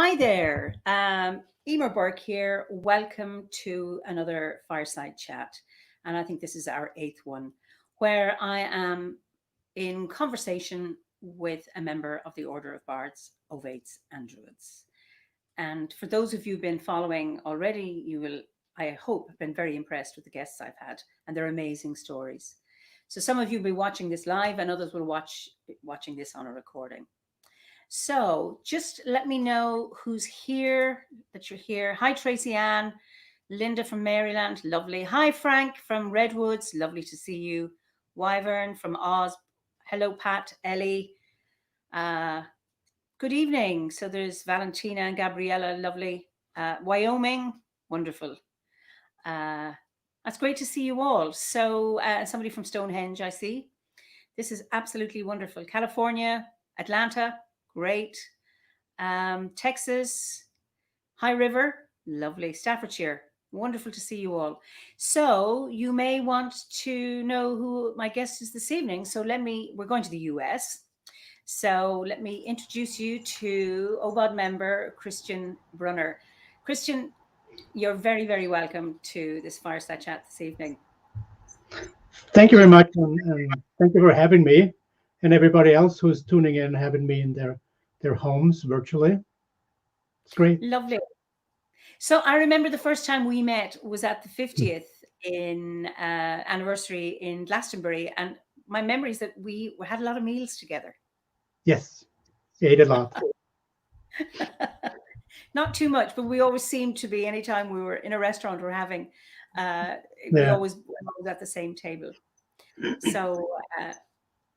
Hi there, Eimear Burke here. Welcome to another Fireside Chat. And I think this is our eighth one, where I am in conversation with a member of the Order of Bards, Ovates, and Druids. And for those of you who've been following already, you will, I hope, have been very impressed with the guests I've had and their amazing stories. So some of you will be watching this live and others will watching this on a recording. So just let me know who's here, that you're here. Hi, Tracy Ann. Linda from Maryland, lovely. Hi, Frank from Redwoods, lovely to see you. Wyvern from Oz. Hello, Pat, Ellie. Good evening. So there's Valentina and Gabriella, lovely. Wyoming, wonderful. That's great to see you all. So somebody from Stonehenge, I see. This is absolutely wonderful. California, Atlanta, great. Texas, High River, lovely. Staffordshire, wonderful to see you all. So you may want to know who my guest is this evening. So we're going to the US. So let me introduce you to OBOD member, Christian Brunner. Christian, you're very, very welcome to this Fireside Chat this evening. Thank you very much, and thank you for having me, and everybody else who's tuning in, having me in their homes virtually. It's great. Lovely. So I remember the first time we met was at the 50th anniversary in Glastonbury, and my memory is that we had a lot of meals together. Yes, we ate a lot. Not too much, but we always seemed to be, anytime we were in a restaurant or having, we always at the same table. So,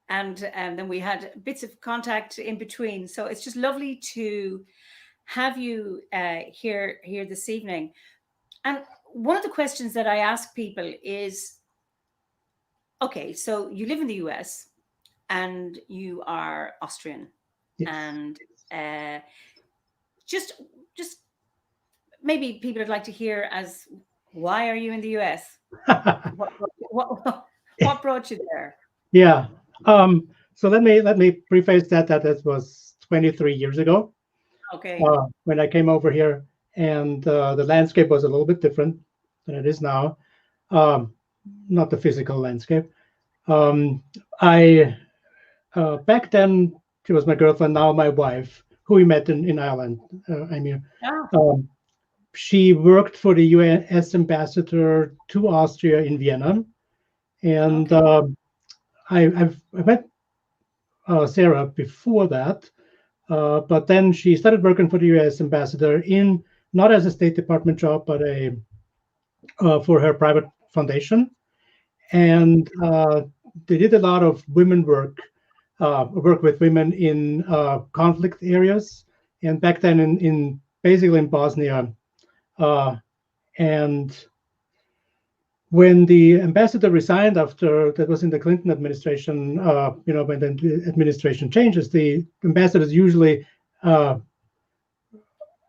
and then we had bits of contact in between. So it's just lovely to have you here this evening. And one of the questions that I ask people is, okay, so you live in the US and you are Austrian. Yes. And just maybe people would like to hear as, why are you in the US? What brought you there? Yeah. So let me preface that was 23 years ago. Okay. When I came over here, and the landscape was a little bit different than it is now. Not the physical landscape. I back then, she was my girlfriend, now my wife, who we met in Ireland, Eimear. She worked for the US ambassador to Austria in Vienna. And I met Sarah before that, but then she started working for the US ambassador not as a State Department job, but for her private foundation. And they did a lot of women work with women in conflict areas, and back then in basically in Bosnia. And when the ambassador resigned that was in the Clinton administration, when the administration changes, the ambassadors usually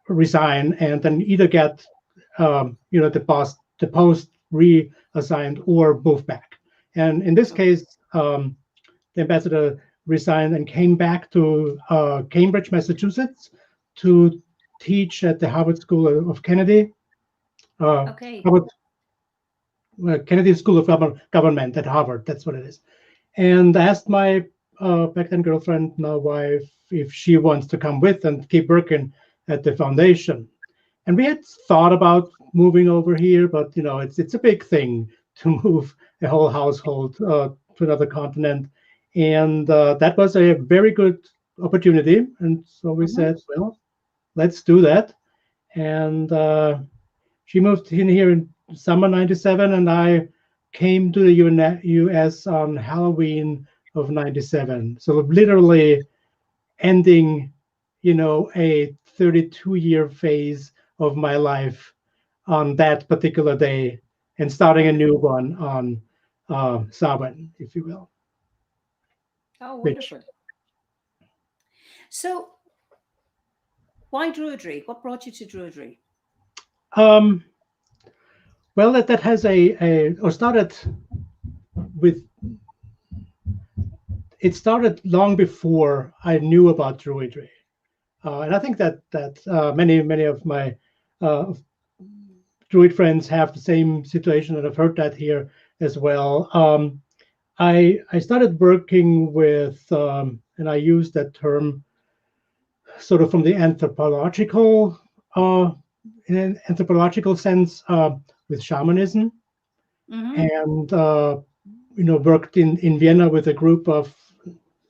resign and then either get the post reassigned or move back. And in this case, the ambassador resigned and came back to Cambridge, Massachusetts, to teach at the Harvard School of Kennedy. Kennedy School of Government at Harvard, that's what it is. And I asked my back then girlfriend, now wife, if she wants to come with and keep working at the foundation. And we had thought about moving over here, but it's a big thing to move a whole household to another continent. And that was a very good opportunity. And so we said, well, let's do that. And she moved in here in summer '97, and I came to the US on Halloween of '97. So literally ending, a 32-year phase of my life on that particular day, and starting a new one on Samhain, if you will. Oh, wonderful. So why Druidry? What brought you to Druidry? Well, that has it started long before I knew about Druidry. And I think that many of my Druid friends have the same situation, and I've heard that here as well. I started working with, and I use that term sort of from the anthropological, in an anthropological sense, with shamanism, and worked in Vienna with a group of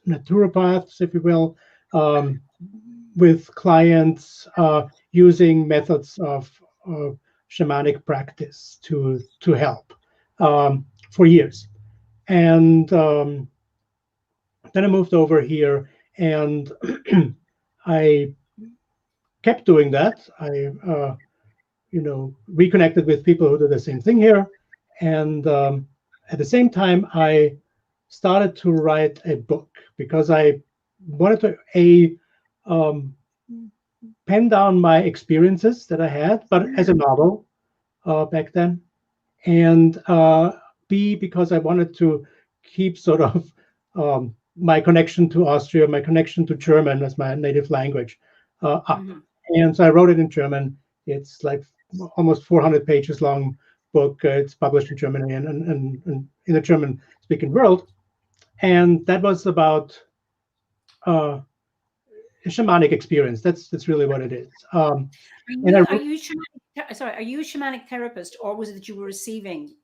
naturopaths, if you will, with clients using methods of shamanic practice to help for years. And then I moved over here, and I kept doing that. I reconnected with people who do the same thing here, and at the same time, I started to write a book because I wanted to pen down my experiences that I had, but as a novel back then, and B, because I wanted to keep sort of my connection to Austria, my connection to German as my native language up. And so I wrote it in German. It's like almost 400 pages long book. It's published in Germany and in the German-speaking world. And that was about a shamanic experience. That's really what it is. Are you a shamanic therapist, or was it that you were receiving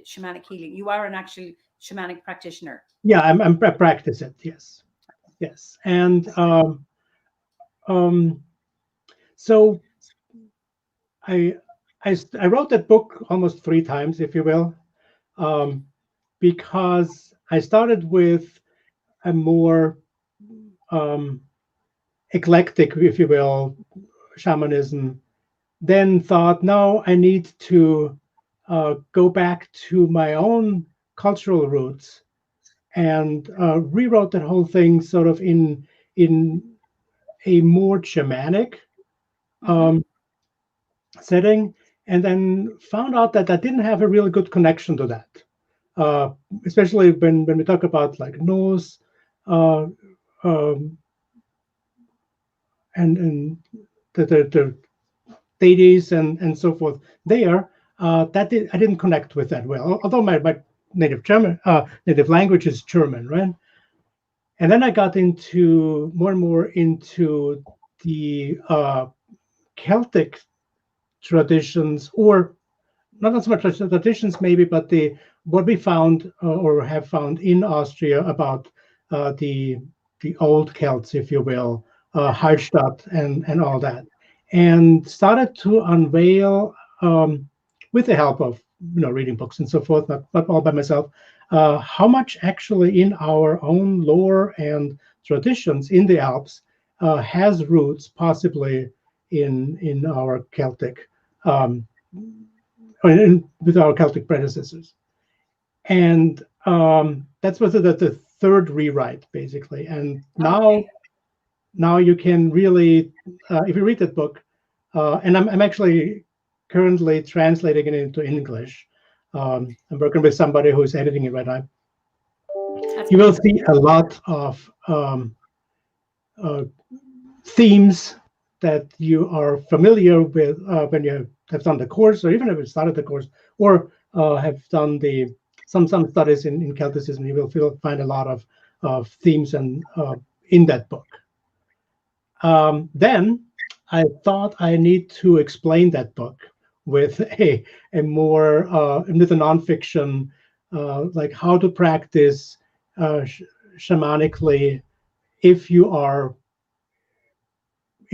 shamanic healing? You are an actual shamanic practitioner. Yeah, I practice it. Yes, and so I wrote that book almost 3 times, if you will, because I started with a more eclectic, if you will, shamanism, then thought, no, I need to go back to my own cultural roots, and rewrote that whole thing sort of in a more shamanic setting, and then found out that I didn't have a really good connection to that, especially when we talk about like Norse and the deities and so forth there. I didn't connect with that well, although my native language is German, right? And then I got into more and more into the Celtic traditions, or not so much traditions maybe, but what we found or have found in Austria about the old Celts, if you will, Hallstatt and all that, and started to unveil, with the help of reading books and so forth, not all by myself, how much actually in our own lore and traditions in the Alps has roots possibly in our Celtic, with our Celtic predecessors. And that's was the third rewrite, basically. And now you can really, if you read that book, and I'm actually currently translating it into English. I'm working with somebody who's editing it right now. You will see a lot of themes that you are familiar with when you have done the course, or even if you started the course, or have done some studies in Celticism. You will find a lot of themes and in that book. Then I thought I need to explain that book with a more with a nonfiction, like how to practice shamanically if you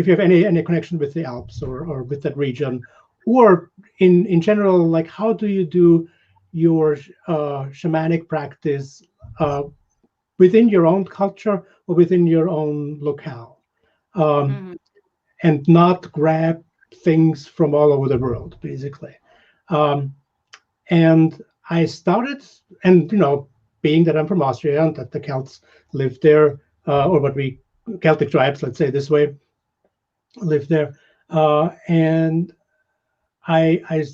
have any connection with the Alps or with that region, or in general, like how do you do your shamanic practice within your own culture or within your own locale, and not grab things from all over the world, basically. And I started, and being that I'm from Austria and that the Celts lived there, or what we Celtic tribes, let's say this way, lived there, and I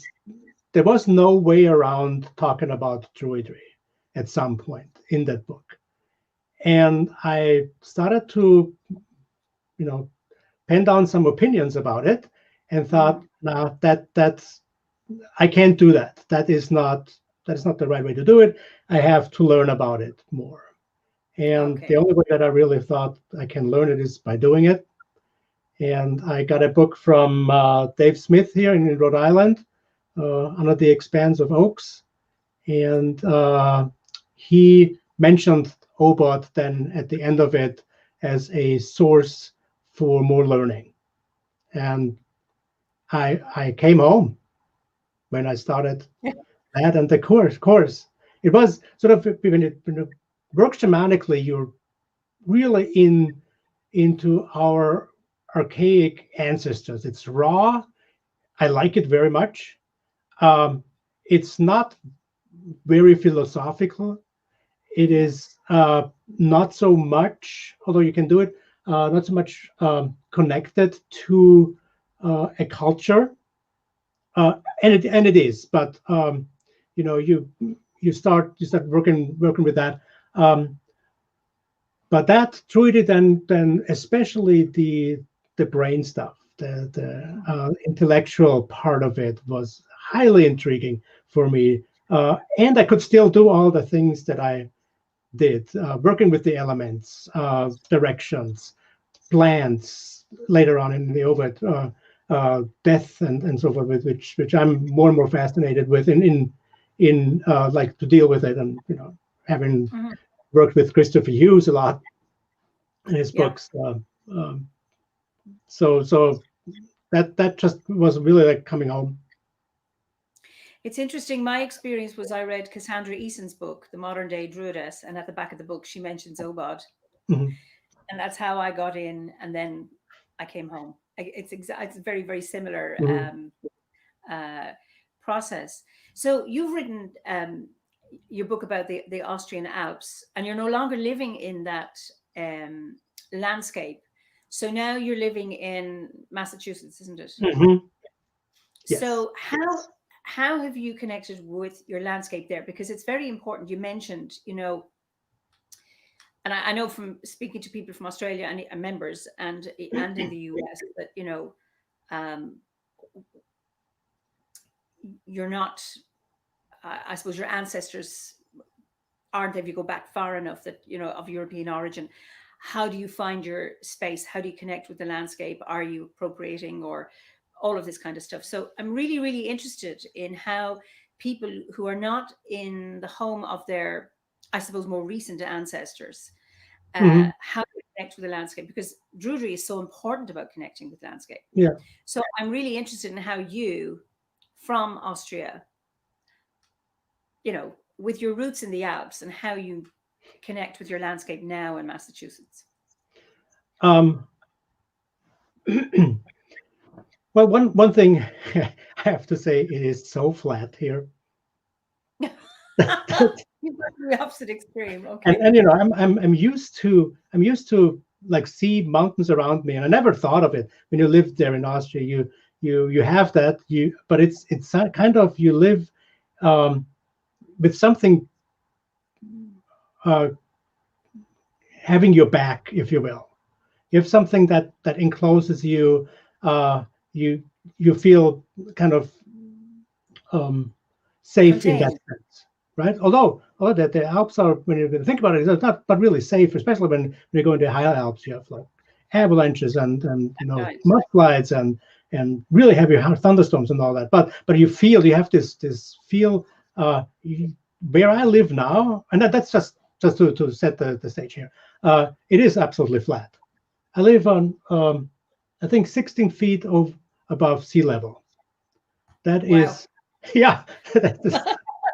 there was no way around talking about Druidry at some point in that book, and I started to penned down some opinions about it and thought, no, that's I can't do that. That is not the right way to do it. I have to learn about it more. And the only way that I really thought I can learn it is by doing it. And I got a book from Dave Smith here in Rhode Island, Under the Expanse of Oaks. And he mentioned OBOD then at the end of it as a source for more learning. And I came home when I started that and the course. It was sort of, when it works shamanically, you're really into our archaic ancestors. It's raw. I like it very much. It's not very philosophical. It is not so much, although you can do it, not so much connected to a culture. And it is, but you start working with that. But that Druid, then especially the brain stuff, the intellectual part of it was highly intriguing for me. And I could still do all the things that I did, working with the elements, directions, plants, later on in the OBOD, death and so forth, which I'm more and more fascinated with in like to deal with it, and having worked with Christopher Hughes a lot in his books. So that just was really like coming home. It's interesting. My experience was I read Cassandra Eason's book, The Modern Day Druidess, and at the back of the book she mentions OBOD. And that's how I got in, and then I came home. It's a very, very similar process. So you've written your book about the Austrian Alps, and you're no longer living in that landscape. So now you're living in Massachusetts, isn't it? Yes. So how have you connected with your landscape there? Because it's very important. You mentioned, and I know from speaking to people from Australia and members and in the US that, you're not, I suppose your ancestors aren't, if you go back far enough, that, of European origin. How do you find your space? How do you connect with the landscape? Are you appropriating, or all of this kind of stuff? So I'm really, really interested in how people who are not in the home of their, I suppose, more recent ancestors, how to connect with the landscape, because Druidry is so important about connecting with landscape. Yeah. So I'm really interested in how you, from Austria, with your roots in the Alps, and how you connect with your landscape now in Massachusetts. Well, one thing I have to say, it is so flat here. You've got the opposite extreme. Okay. And I'm used to like see mountains around me, and I never thought of it when you lived there in Austria. You have that, but it's kind of, you live with something having your back, if you will. You have something that encloses you. You feel kind of safe Contained. in that sense, right? Although that the Alps are, when you think about it, it's not really safe, especially when you go into high Alps. You have like avalanches and mudslides and really heavy thunderstorms and all that. But you have this feel. Where I live now, and that's just to set the stage here. It is absolutely flat. I live on I think 16 feet above sea level. That is, yeah, that is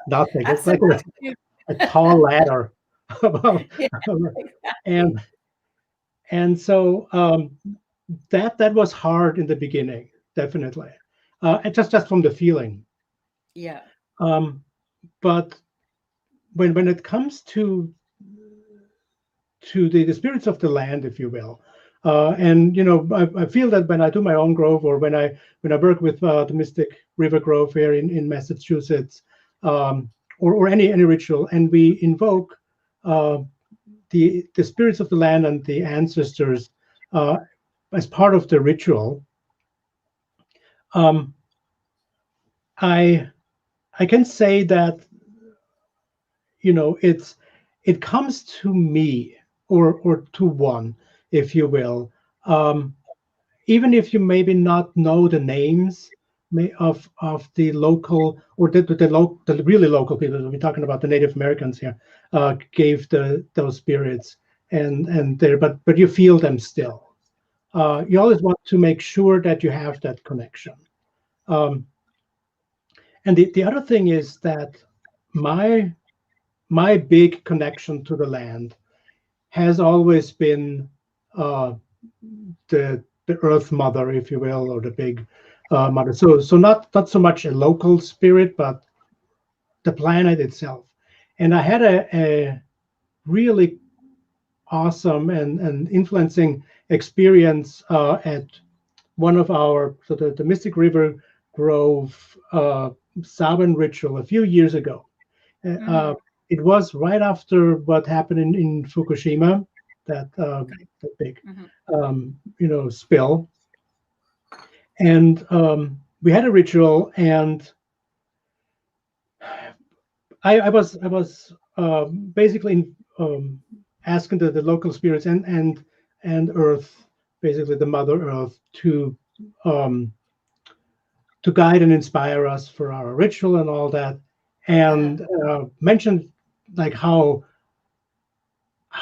nothing. It's like a tall ladder above. And so that was hard in the beginning, definitely, and just from the feeling. Yeah. But when it comes to the spirits of the land, if you will, and I feel that when I do my own grove, or when I work with the Mystic River Grove here in Massachusetts, or any ritual, and we invoke the spirits of the land and the ancestors, as part of the ritual, um, I can say that, it comes to me, or to one, if you will, even if you maybe not know the names of the local, or the really local people. We're talking about the Native Americans here, gave those spirits, and there, but you feel them still. You always want to make sure that you have that connection. Um, and the other thing is that my big connection to the land has always been the Earth Mother, if you will, or the big mother. So not so much a local spirit, but the planet itself. And I had a really awesome and influencing experience at one of our, so the Mystic River Grove Samhain ritual a few years ago. It was right after what happened in Fukushima, that big spill. And we had a ritual, and I was basically asking the local spirits and Earth, basically the Mother Earth, um, to guide and inspire us for our ritual and all that, and mentioned like how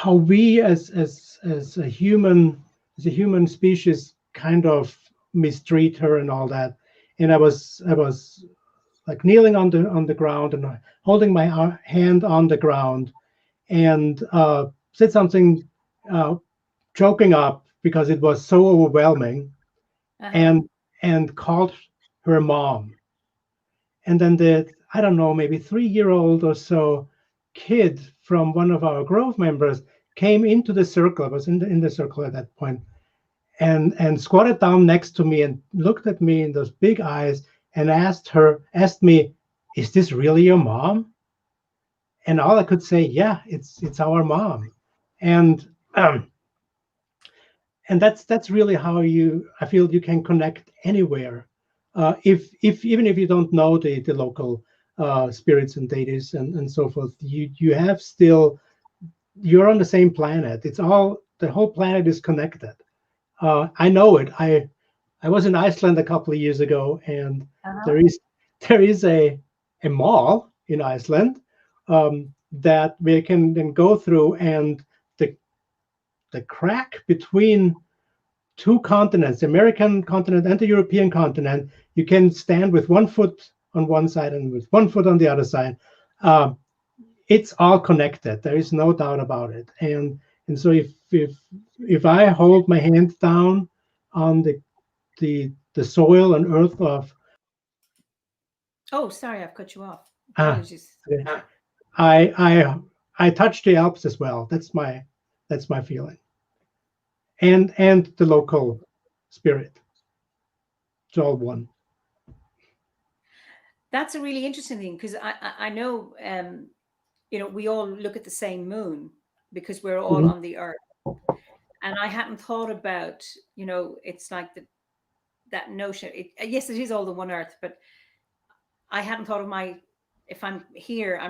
we as a human species kind of mistreat her and all that. And I was like kneeling on the ground and holding my hand on the ground, and said something, choking up because it was so overwhelming, and called her mom. And then I don't know, maybe 3-year-old or so kid from one of our Grove members came into the circle. I was in the circle at that point, and squatted down next to me and looked at me in those big eyes and asked me, "Is this really your mom?" And all I could say, "Yeah, it's our mom." And that's really how I feel you can connect anywhere, if even if you don't know the local spirits and deities and so forth. You have still, you're on the same planet. The whole planet is connected. I know it. I was in Iceland a couple of years ago, and there is a mall in Iceland that we can then go through, and the crack between two continents, the American continent and the European continent, you can stand with one foot on one side and with one foot on the other side. It's all connected. There is no doubt about it. And so if I hold my hand down on the soil and earth of, oh, sorry, I've cut you off. Apologies. I touch the Alps as well. That's my feeling. And the local spirit. It's all one. That's a really interesting thing, because I know, we all look at the same moon because we're all on the Earth. And I hadn't thought about, it's like that notion. Yes, it is all the one Earth, but I hadn't thought of if I'm here, I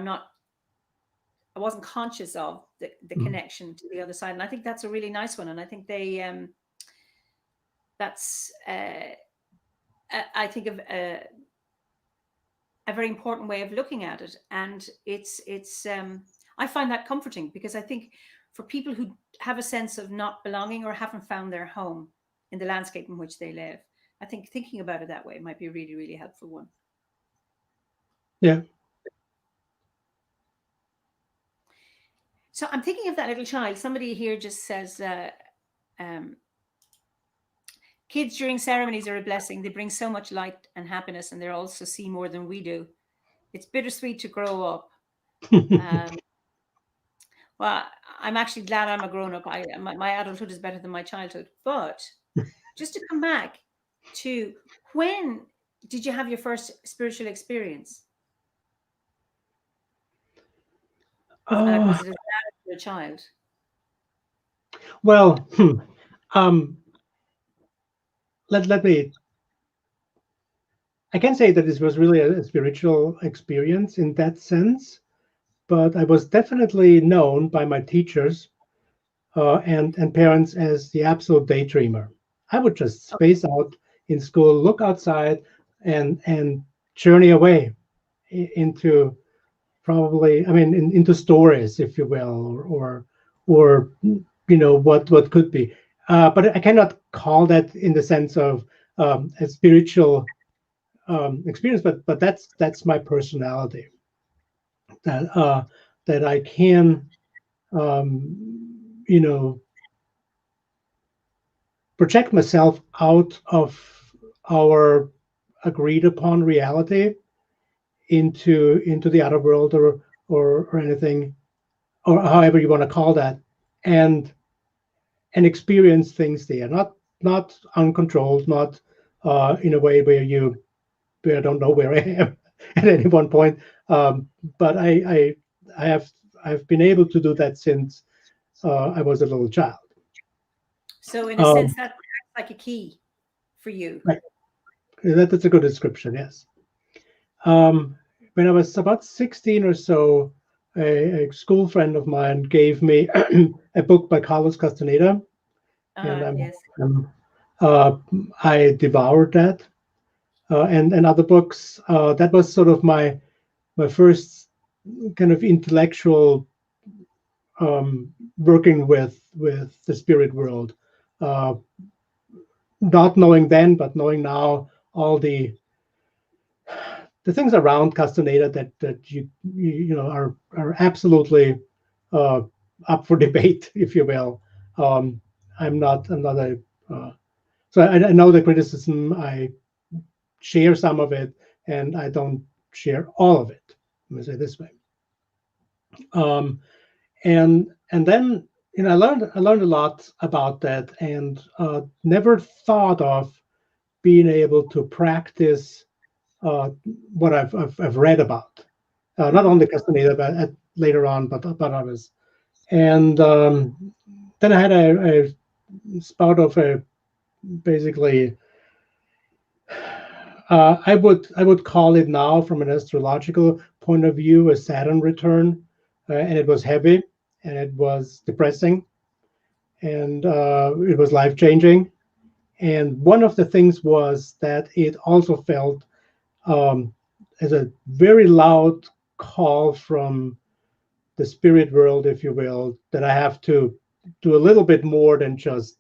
wasn't conscious of the connection to the other side. And I think that's a really nice one. And I think that's, I think of a very important way of looking at it. And it's I find that comforting, because I think for people who have a sense of not belonging or haven't found their home in the landscape in which they live, I think thinking about it that way might be a really, really helpful one. Yeah. So I'm thinking of that little child. Somebody here just says, kids during ceremonies are a blessing. They bring so much light and happiness, and they also see more than we do. It's bittersweet to grow up. Well, I'm actually glad I'm a grown-up. My adulthood is better than my childhood. But just to come back to, when did you have your first spiritual experience? Like, was it as a child? Well, let me. I can't say that this was really a spiritual experience in that sense, but I was definitely known by my teachers and parents as the absolute daydreamer. I would just space out in school, look outside, and journey away into probably, I mean, into stories, if you will, or what could be. But I cannot call that in the sense of a spiritual experience, but that's my personality. That I can, you know, project myself out of our agreed upon reality into the other world or anything, or however you want to call that, and experience things there, not uncontrolled, not in a way where I don't know where I am at any one point. But I have I've been able to do that since I was a little child. So in a sense, that's like a key for you. Right. That's a good description. Yes. When I was about 16 or so, a school friend of mine gave me a book by Carlos Castaneda, and Yes. I devoured that, and other books. That was sort of my first kind of intellectual working with the spirit world, not knowing then, but knowing now all the things around Castaneda that you know are absolutely up for debate, if you will. I'm not a so I know the criticism. I share some of it, and I don't share all of it. Let me say it this way. And then I learned a lot about that, and never thought of being able to practice what I've read about, not only Castaneda, but later on, but others. And then I had a spout of a basically. I would call it now, from an astrological point of view, a Saturn return, and it was heavy, and it was depressing, and it was life changing. And one of the things was that it also felt as a very loud call from the spirit world, if you will, that I have to do a little bit more than just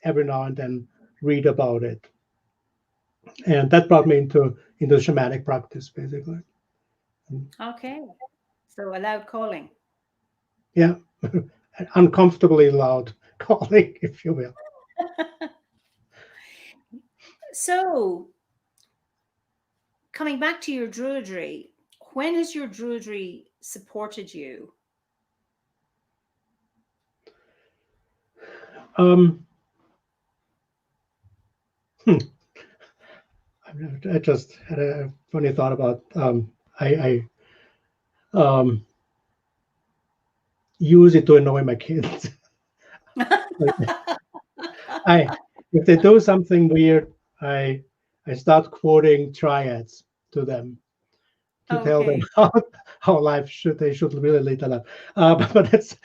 every now and then read about it. And that brought me into shamanic practice, basically. Okay. So a loud calling. Yeah, uncomfortably loud calling, if you will. So coming back to your druidry, when has your druidry supported you? Um, hmm. I just had a funny thought about I use it to annoy my kids. If they do something weird, I start quoting triads to them to tell them Okay. how they should really lead their life. But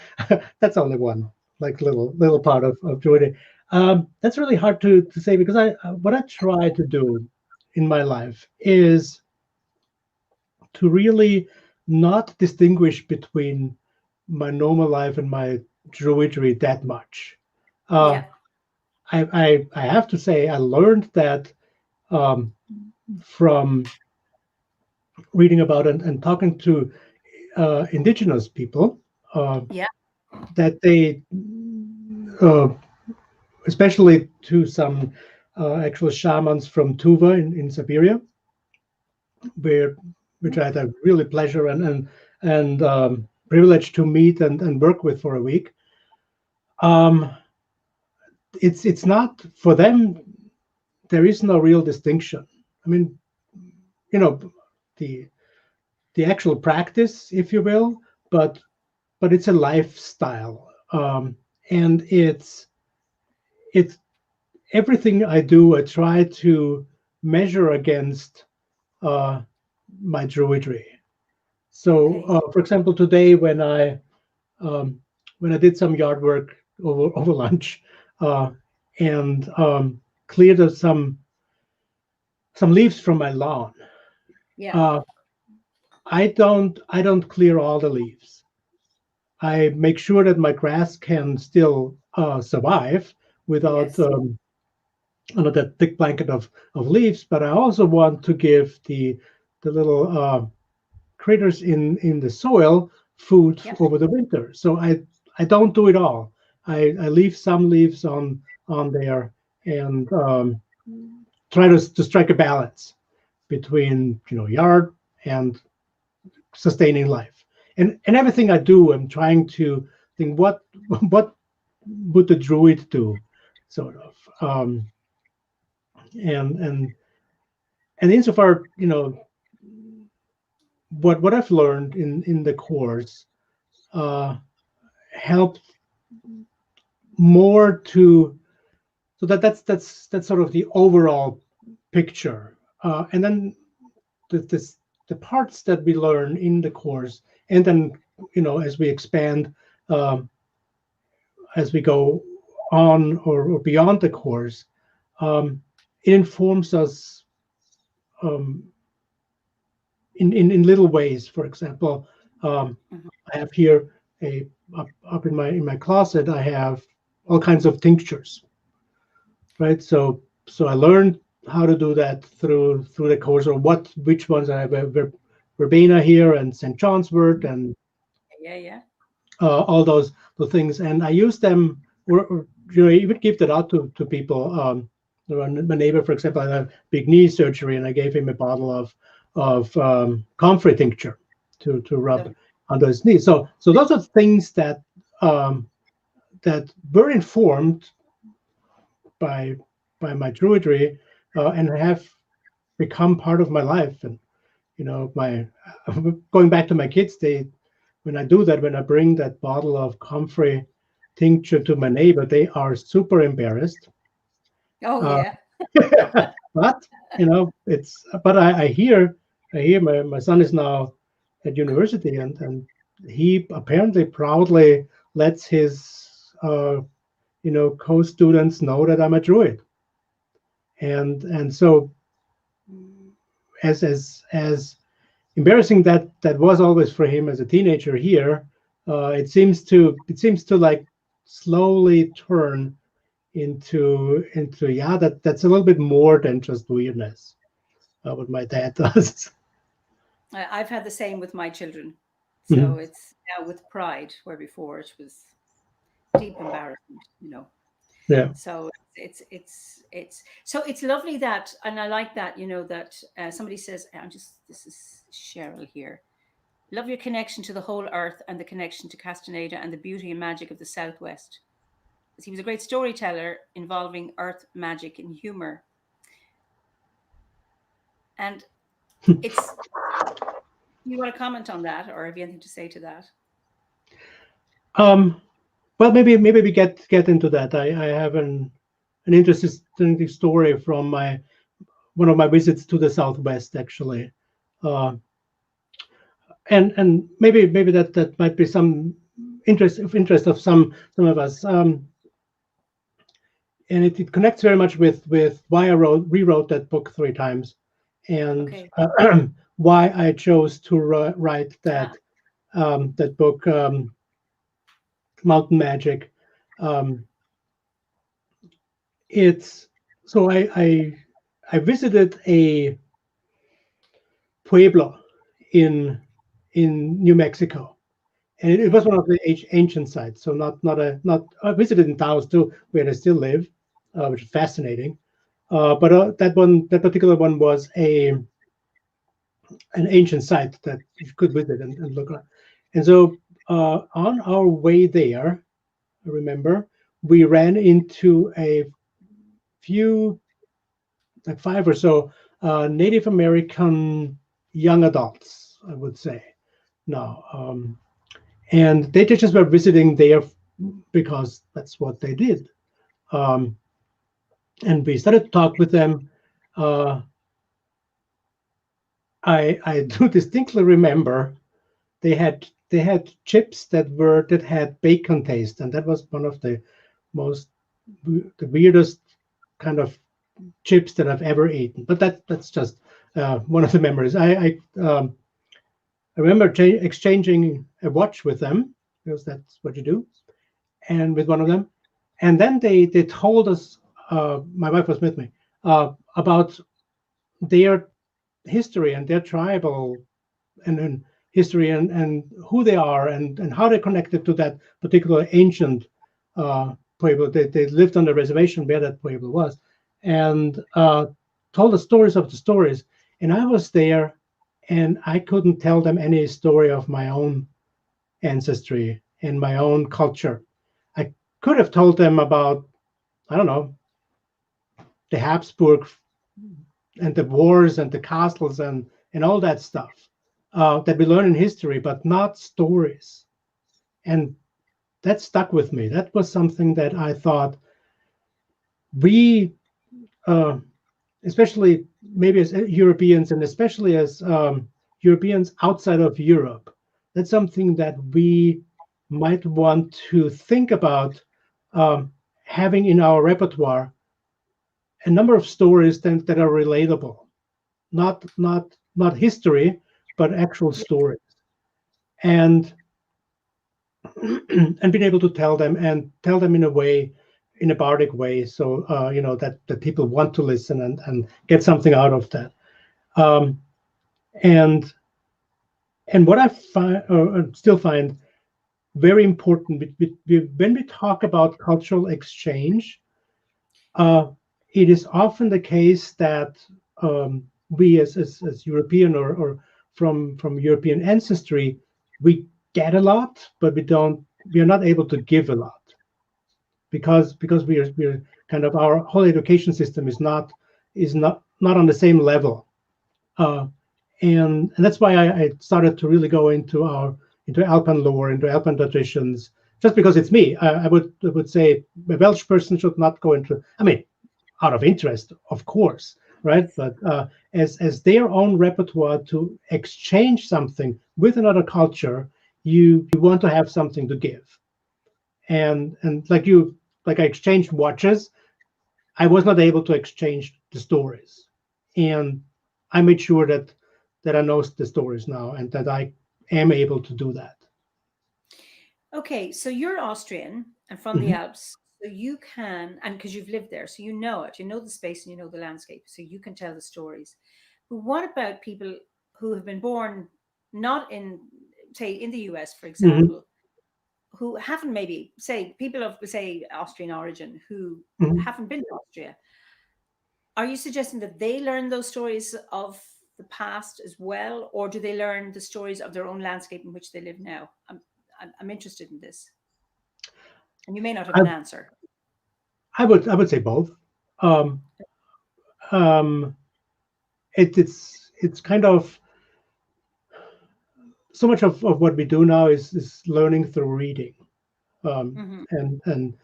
that's only one like little part of Druiding. That's really hard to say, because what I try to do in my life is to really not distinguish between my normal life and my Druidry that much. Uh, Yeah. I have to say I learned that um, from reading about and talking to indigenous people, Yeah. that they, uh, especially to some actual shamans from Tuva in Siberia, where which I had a really pleasure and privilege to meet and work with for a week. Um, it's not for them. There is no real distinction. I mean, you know, the actual practice, if you will, but it's a lifestyle, and it's everything I do, I try to measure against my druidry. So, Okay. for example, today when I did some yard work over lunch and cleared up some leaves from my lawn, Yeah. uh, I don't clear all the leaves. I make sure that my grass can still survive without Yes. under that thick blanket of leaves. But I also want to give the little critters in the soil food Yeah. over the winter. So I don't do it all. I leave some leaves on there and try to strike a balance between yard and sustaining life. And everything I do, I'm trying to think what would the druid do, sort of. And insofar, what I've learned in the course uh, helped more to so that's sort of the overall picture, and then the parts that we learn in the course, and then as we expand, um, as we go on or beyond the course, it informs us um, in little ways. For example, Mhm. I have here up in my closet. I have all kinds of tinctures, right? So I learned how to do that through the course, or which ones I have verbena here and St. John's wort and Yeah. Yeah. all the things, and I use them or even give that out to people. My neighbor, for example, had a big knee surgery, and I gave him a bottle of comfrey tincture to rub Lovely. under his knee. So those are things that were informed by my druidry and have become part of my life. And my going back to my kids, when I do that, when I bring that bottle of comfrey tincture to my neighbor, they are super embarrassed. Oh Uh, yeah. but but I hear my son is now at university, and he apparently proudly lets his co-students know that I'm a druid. And so as embarrassing that was always for him as a teenager here, it seems to like slowly turn into yeah, that's a little bit more than just weirdness, what my dad does. I've had the same with my children. So Mhm. it's now with pride, where before it was deep embarrassment. Yeah. So so it's lovely that, and I like that, that somebody says, this is Cheryl here. Love your connection to the whole earth and the connection to Castaneda and the beauty and magic of the Southwest. As he was a great storyteller involving earth magic and humor. And it's, you want to comment on that, or have you anything to say to that? um well, maybe we get into that. I have an interesting story from my one of my visits to the Southwest, actually. Uh, and maybe that might be some interest of some of us. And it connects very much with why I rewrote that book 3 times, and Okay. why I chose to write Ah, that book, Mountain Magic. Um, it's so I visited a pueblo in New Mexico, and it okay. was one of the ancient sites. So not I visited in Taos too, where they still live, which is fascinating. But that particular one was an ancient site that you could visit and look at. And so on our way there, I remember we ran into a few, like 5 or so, Native American young adults, I would say now. And they just were visiting there because that's what they did. Um, and we started to talk with them. I do distinctly remember they had chips that had bacon taste, and that was one of the weirdest kind of chips that I've ever eaten. But that's just one of the memories. I remember exchanging a watch with them, because that's what you do, and with one of them, and then they told us. My wife was with me, about their history and their tribal and history, and who they are, and how they're connected to that particular ancient pueblo. They lived on the reservation where that pueblo was, and told the stories of the stories. And I was there, and I couldn't tell them any story of my own ancestry and my own culture. I could have told them about, I don't know, the Habsburg and the wars and the castles and all that stuff that we learn in history, but not stories. And that stuck with me. That was something that I thought we, especially maybe as Europeans, and especially as Europeans outside of Europe, that's something that we might want to think about, having in our repertoire a number of stories that are relatable, not history, but actual stories, and and being able to tell them, and tell them in a way, in a bardic way, so that people want to listen and get something out of that. Um, and what I find, or still find very important, when we talk about cultural exchange, it is often the case that we as European, or from European ancestry, we get a lot, but we are not able to give a lot, because we're kind of, our whole education system is not on the same level. Uh, and that's why I started to really go into Alpine lore, into Alpine traditions, just because it's me. I would say a Welsh person should not go into. I mean, out of interest, of course, right? But as their own repertoire to exchange something with another culture, you want to have something to give. And like I exchanged watches, I was not able to exchange the stories, and I made sure that I know the stories now, and that I am able to do that. Okay, so you're Austrian and from the Mhm. Alps, so you can, and because you've lived there, so you know it, you know the space and you know the landscape, so you can tell the stories. But what about people who have been born not in, say, in the US, for Mhm. example, who haven't, maybe, say, people of, say, Austrian origin who Mhm. haven't been to Austria? Are you suggesting that they learn those stories of the past as well, or do they learn the stories of their own landscape in which they live now? I'm interested in this, and you may not have I, an answer. I would say both. Um, um, it's kind of, so much of what we do now is learning through reading, Hmm. and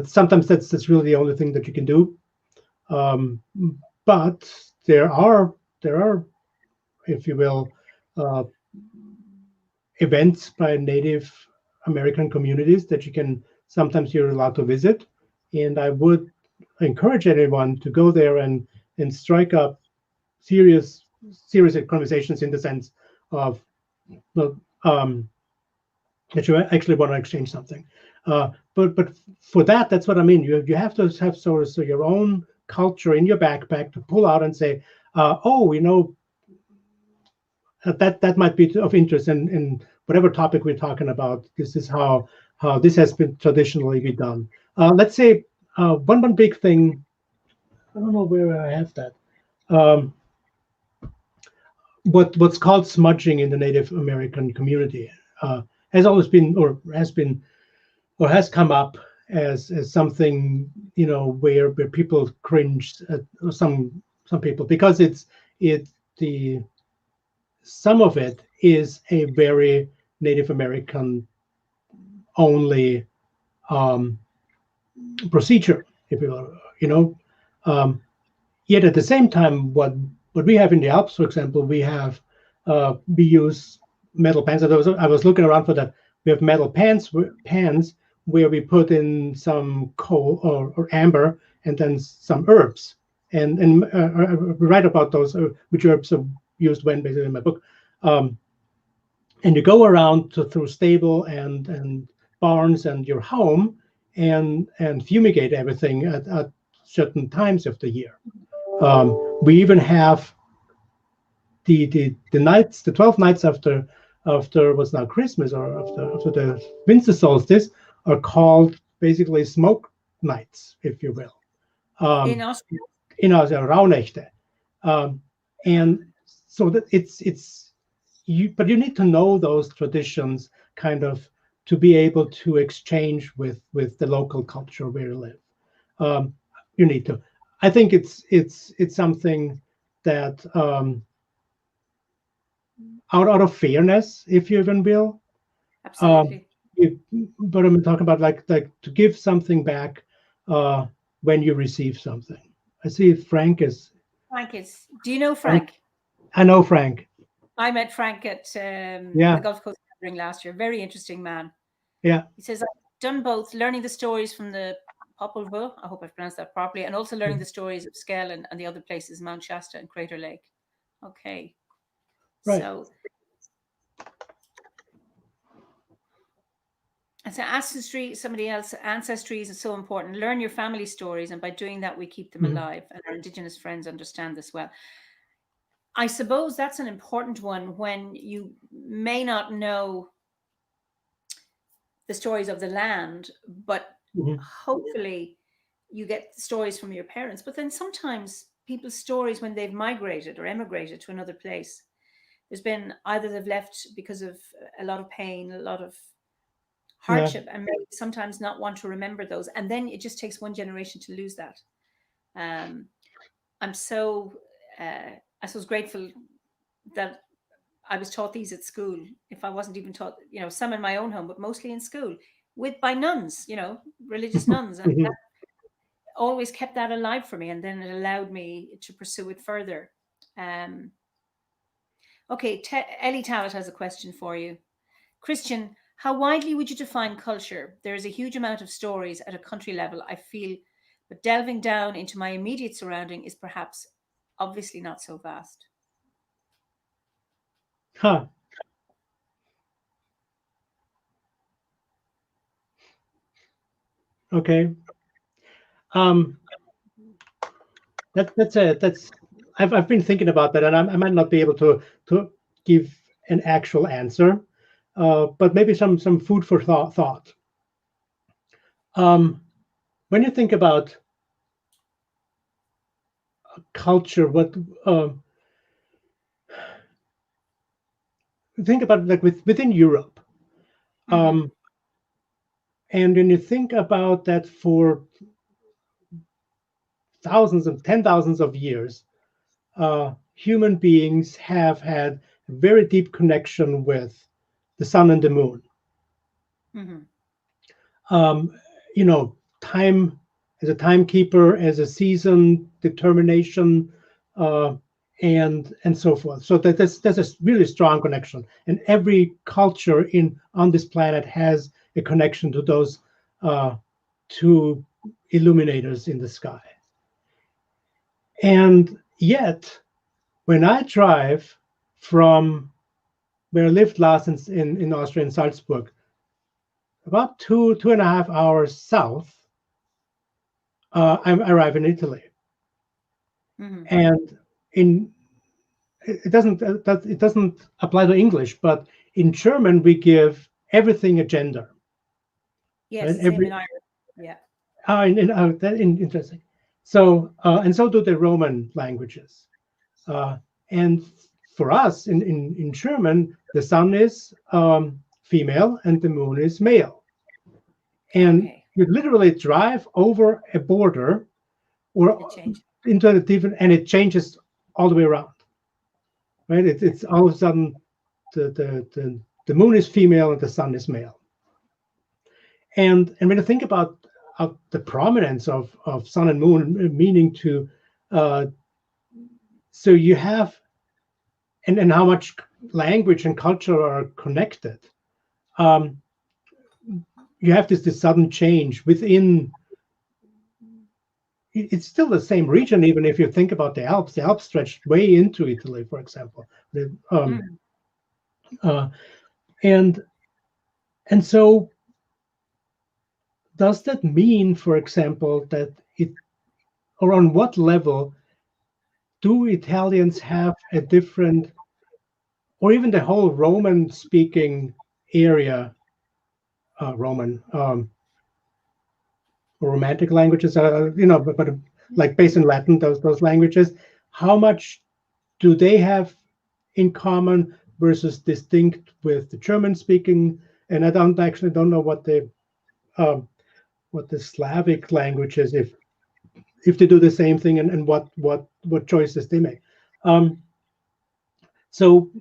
sometimes that's really the only thing that you can do. Um, but there are, if you will, uh, events by Native American communities that you can, sometimes you're allowed to visit, and I would encourage anyone to go there and strike up serious conversations, in the sense of, well, that you actually want to exchange something. But for that, that's what I mean. You have to have sort of your own culture in your backpack to pull out and say, oh, that might be of interest in whatever topic we're talking about. This is how this has been traditionally be done. Let's say one big thing. I don't know where I have that. Um, what's called smudging in the Native American community has always been, or has come up as something, where people cringe at, or some people, because it the some of it is a very Native American only um, procedure, if you will. Yet at the same time, what we have in the Alps, for example, we use metal pans. I was looking around for that. We have metal pans where we put in some coal or amber and then some herbs. And write about those, which herbs are used when, basically, in my book. And you go around through stable and barns and your home and fumigate everything at certain times of the year. We even have the nights, the 12 nights after what's now Christmas, or after the winter solstice, are called basically smoke nights, if you will. In Austria. In Austria, Rauhnächte. And so that it's you, but you need to know those traditions kind of to be able to exchange with the local culture where you live. You need to. I think it's something that out of fairness, if you even will. Absolutely. But I'm talking about like to give something back when you receive something. I see Frank is. Frank is. Do you know Frank? I know Frank. I met Frank at the Gulf Coast Gathering last year. Very interesting man. Yeah. He says, I've done both, learning the stories from the Popol Vuh, I hope I've pronounced that properly, and also learning the stories of Skell and the other places, Mount Shasta and Crater Lake. Okay. Right. So ancestry is so important. Learn your family stories, and by doing that, we keep them alive, and our Indigenous friends understand this well. I suppose that's an important one when you may not know the stories of the land, but hopefully you get stories from your parents. But then sometimes people's stories when they've migrated or emigrated to another place, there's been either they've left because of a lot of pain, a lot of hardship, and maybe sometimes not want to remember those. And then it just takes one generation to lose that. I'm so, I suppose, grateful that I was taught these at school. If I wasn't even taught, some in my own home, but mostly in school by nuns, religious nuns. And that always kept that alive for me. And then it allowed me to pursue it further. Okay, Ellie Talbot has a question for you. Christian, how widely would you define culture? There is a huge amount of stories at a country level, I feel, but delving down into my immediate surrounding is perhaps obviously not so vast. Huh. Okay. That's I've been thinking about that, and I might not be able to give an actual answer, but maybe some food for thought. When you think about culture, what think about like within Europe, and when you think about that for thousands and 10,000s of years, human beings have had a very deep connection with the sun and the moon. Time as a timekeeper, as a season determination, and so forth. So there's a really strong connection, and every culture on this planet has a connection to those two illuminators in the sky. And yet, when I drive from where I lived last in Austria, in Salzburg, about 2.5 hours south, I arrive in Italy. And it doesn't apply to English, but in German we give everything a gender. Yes, right? Same in Irish. Yeah. Interesting. So and so do the Roman languages. And for us in German, the sun is female and the moon is male. And you literally drive over a border or into a different, and it changes all the way around. Right? It's all of a sudden the moon is female and the sun is male. And when you think about the prominence of sun and moon, meaning to so you have and how much language and culture are connected. You have this sudden change within. It's still the same region, even if you think about the Alps. The Alps stretched way into Italy, for example. And so, does that mean, for example, that or on what level do Italians have a different, or even the whole Roman-speaking area, Roman, or Romantic languages, but like based in Latin, those languages, how much do they have in common versus distinct with the German-speaking? And I don't know what the Slavic language is, if they do the same thing, and what choices they make. So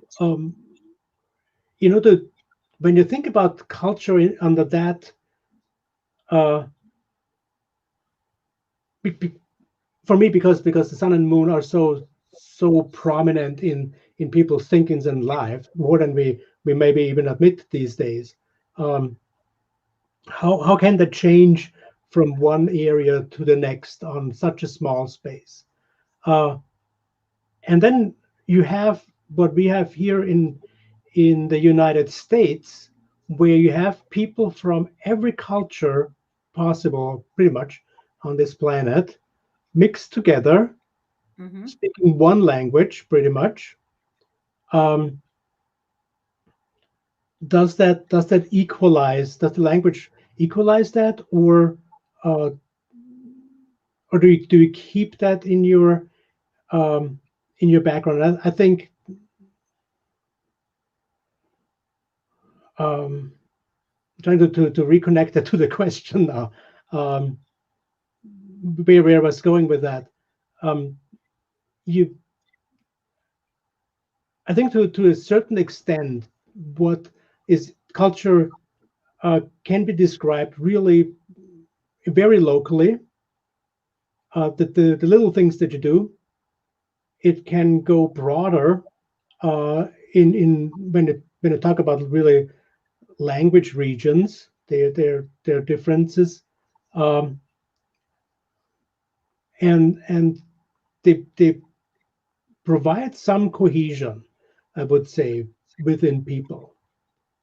when you think about culture under that, for me, because the sun and moon are so prominent in people's thinkings and life, more than we maybe even admit these days. How can that change from one area to the next on such a small space? And then you have what we have here in the United States, where you have people from every culture possible, pretty much, on this planet, mixed together, speaking one language, pretty much. Does that equalize? Does the language equalize that, or do you keep that in your background? I think trying to reconnect it to the question now, where I was going with that. I think to a certain extent, what is culture can be described really very locally. The little things that you do, it can go broader in when you talk about really language regions, their differences, and they provide some cohesion, I would say, within people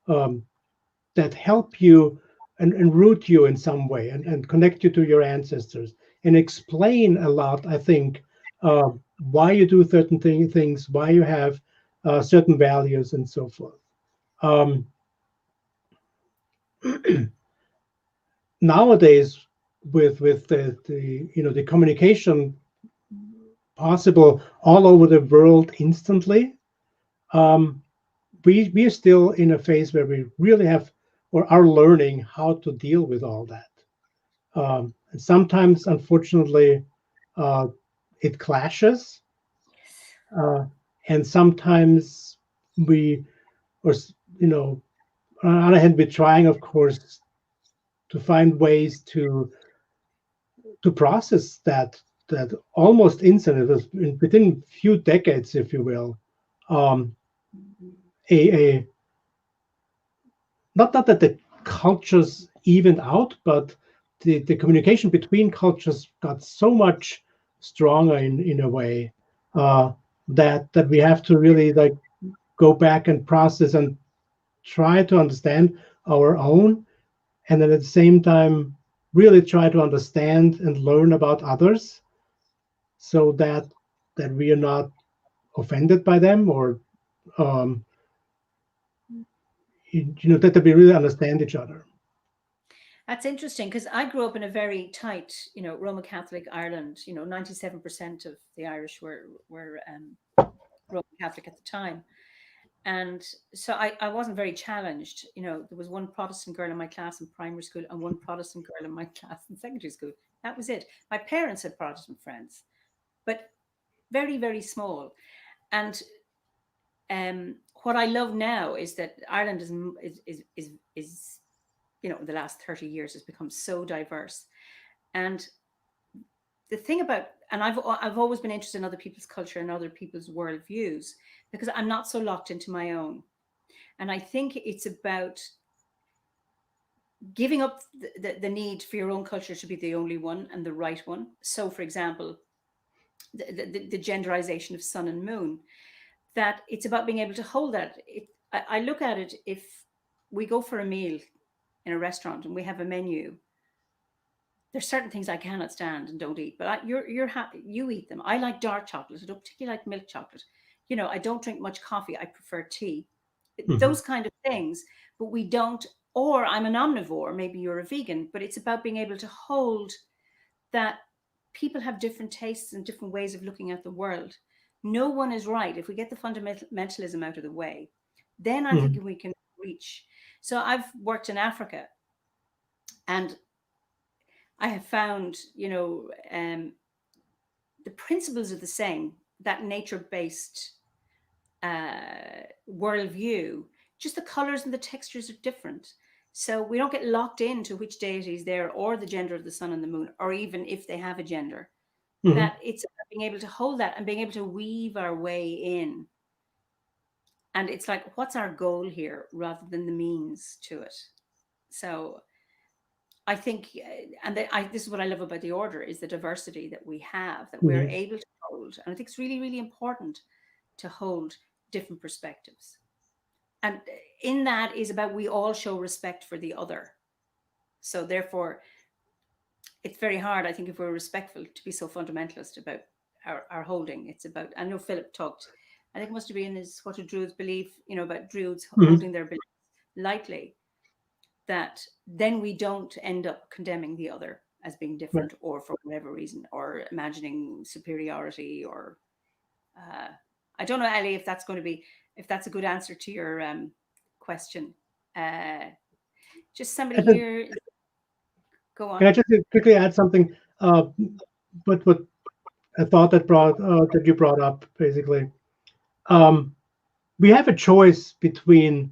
that help you and root you in some way, and connect you to your ancestors, and explain a lot, I think, why you do certain things, why you have certain values, and so forth. Nowadays, with the communication possible all over the world instantly, we are still in a phase where we really have, or are learning, how to deal with all that. And sometimes, unfortunately, it clashes, and sometimes on the other hand, we're trying, of course, to find ways to process that almost instant, within a few decades, if you will, a not that the cultures evened out, but the communication between cultures got so much stronger in a way that we have to really go back and process and try to understand our own, and then at the same time really try to understand and learn about others, so that we are not offended by them, or that we really understand each other. That's interesting, because I grew up in a very tight, Roman Catholic Ireland. 97% of the Irish were Roman Catholic at the time. And so I wasn't very challenged. There was one Protestant girl in my class in primary school and one Protestant girl in my class in secondary school. That was it. My parents had Protestant friends, but very, very small. And what I love now is that Ireland is the last 30 years has become so diverse. And the thing about, and I've always been interested in other people's culture and other people's worldviews, because I'm not so locked into my own. And I think it's about giving up the need for your own culture to be the only one and the right one. So, for example, the genderization of sun and moon, that it's about being able to hold that. I look at it, if we go for a meal in a restaurant and we have a menu, there's certain things I cannot stand and don't eat, but you're happy, you eat them. I like dark chocolate. I don't particularly like milk chocolate. I don't drink much coffee. I prefer tea. Those kind of things. But we don't, or I'm an omnivore, maybe you're a vegan, but it's about being able to hold that people have different tastes and different ways of looking at the world. No one is right. If we get the fundamentalism out of the way, then I think we can reach. So I've worked in Africa, and I have found, the principles are the same, that nature-based worldview, just the colors and the textures are different. So we don't get locked into which deity is there or the gender of the sun and the moon, or even if they have a gender. That it's about being able to hold that and being able to weave our way in. And it's like, what's our goal here rather than the means to it? So I think, this is what I love about the order, is the diversity that we have, that we're able to hold. And I think it's really, really important to hold different perspectives. And in that is about, we all show respect for the other. So therefore, it's very hard, I think, if we're respectful, to be so fundamentalist about our holding. It's about, I know Philip talked, I think it must have been his What Do Druids Believe, about Druids holding their beliefs lightly, that then we don't end up condemning the other as being different, or for whatever reason, or imagining superiority, or I don't know, Ellie, if that's a good answer to your question. Just somebody here. Go on. Can I just quickly add something? But what a thought that you brought up, basically, we have a choice between,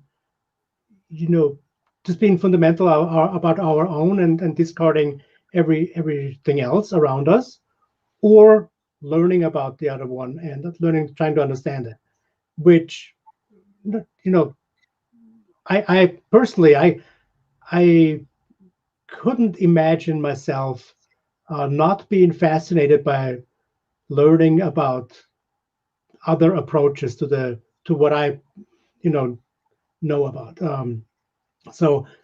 just being fundamental about our own and discarding everything else around us, or learning about the other one and trying to understand it. Which, I personally, I couldn't imagine myself not being fascinated by learning about other approaches to what I know about. And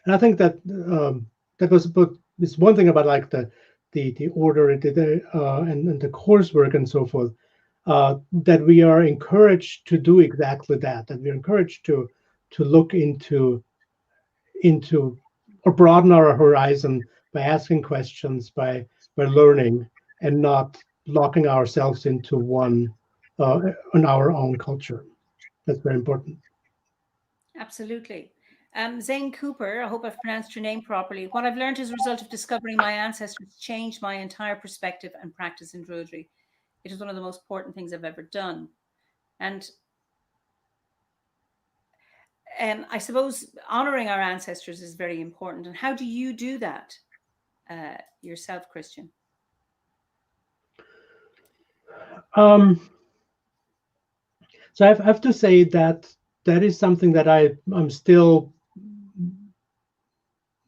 I think that that was this one thing about, like, the order and the coursework and so forth, that we are encouraged to do exactly that. That we're encouraged to look into or broaden our horizon by asking questions, by learning, and not locking ourselves into one in our own culture. That's very important. Absolutely. Zane Cooper, I hope I've pronounced your name properly. What I've learned as a result of discovering my ancestors changed my entire perspective and practice in Druidry. It is one of the most important things I've ever done. And I suppose honoring our ancestors is very important. And how do you do that yourself, Christian? So I have to say that is something that I'm still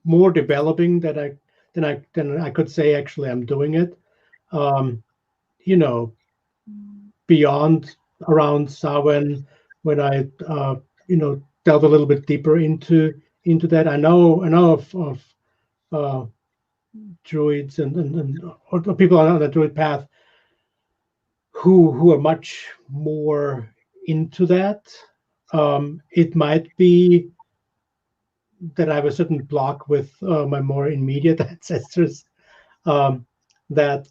more developing than I could say actually I'm doing it. Beyond around Samhain, when I delve a little bit deeper into that, I know of druids or people on the druid path who are much more into that. It might be that I have a certain block with my more immediate ancestors, that that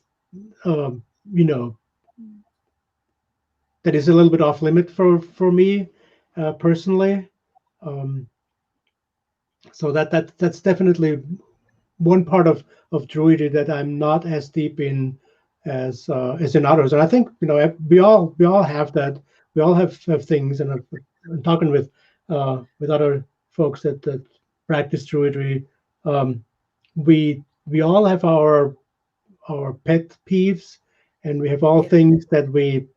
is a little bit off limit for me personally. So that's definitely one part of Druidry that I'm not as deep in as in others. And I think we all have that. We all have things, and I'm talking with other folks that practice Druidry. Um, we all have our pet peeves, and we have all Yeah. things that we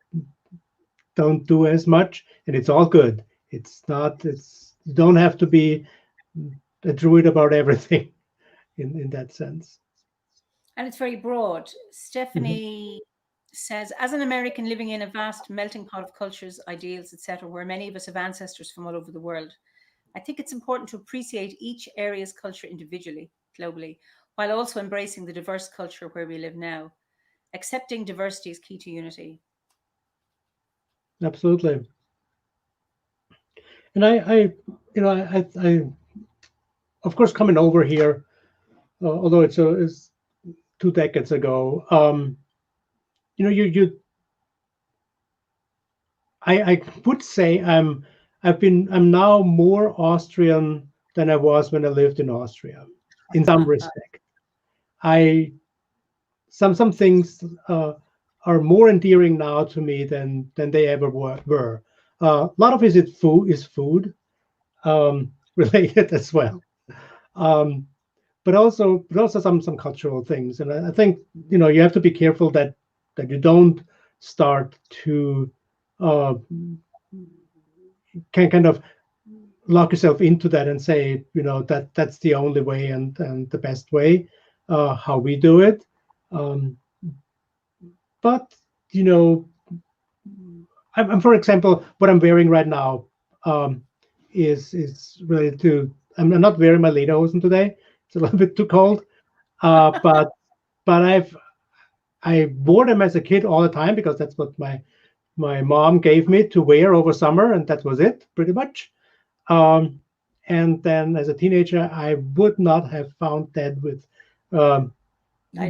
don't do as much, and it's all good. It's not. It's you don't have to be a druid about everything in that sense. And it's very broad. Mhm. Stephanie says, as an American living in a vast melting pot of cultures, ideals, etc., where many of us have ancestors from all over the world, I think it's important to appreciate each area's culture individually, globally, while also embracing the diverse culture where we live now. Accepting diversity is key to unity. Absolutely. And of course, coming over here, although it's 2 decades ago, I would say I'm now more Austrian than I was when I lived in Austria, in some respect. I some things are more endearing now to me than they ever were. A lot of it is food related as well. Um, but also some cultural things. And I think you have to be careful that you don't start to uh, can kind of lock yourself into that and say that's the only way and the best way how we do it. Um, but you know, I'm for example, what I'm wearing right now um, is related to. I'm not wearing my lederhosen today. It's a little bit too cold. But I wore them as a kid all the time because that's what my mom gave me to wear over summer, and that was it pretty much. Um, and then as a teenager, I would not have found that with I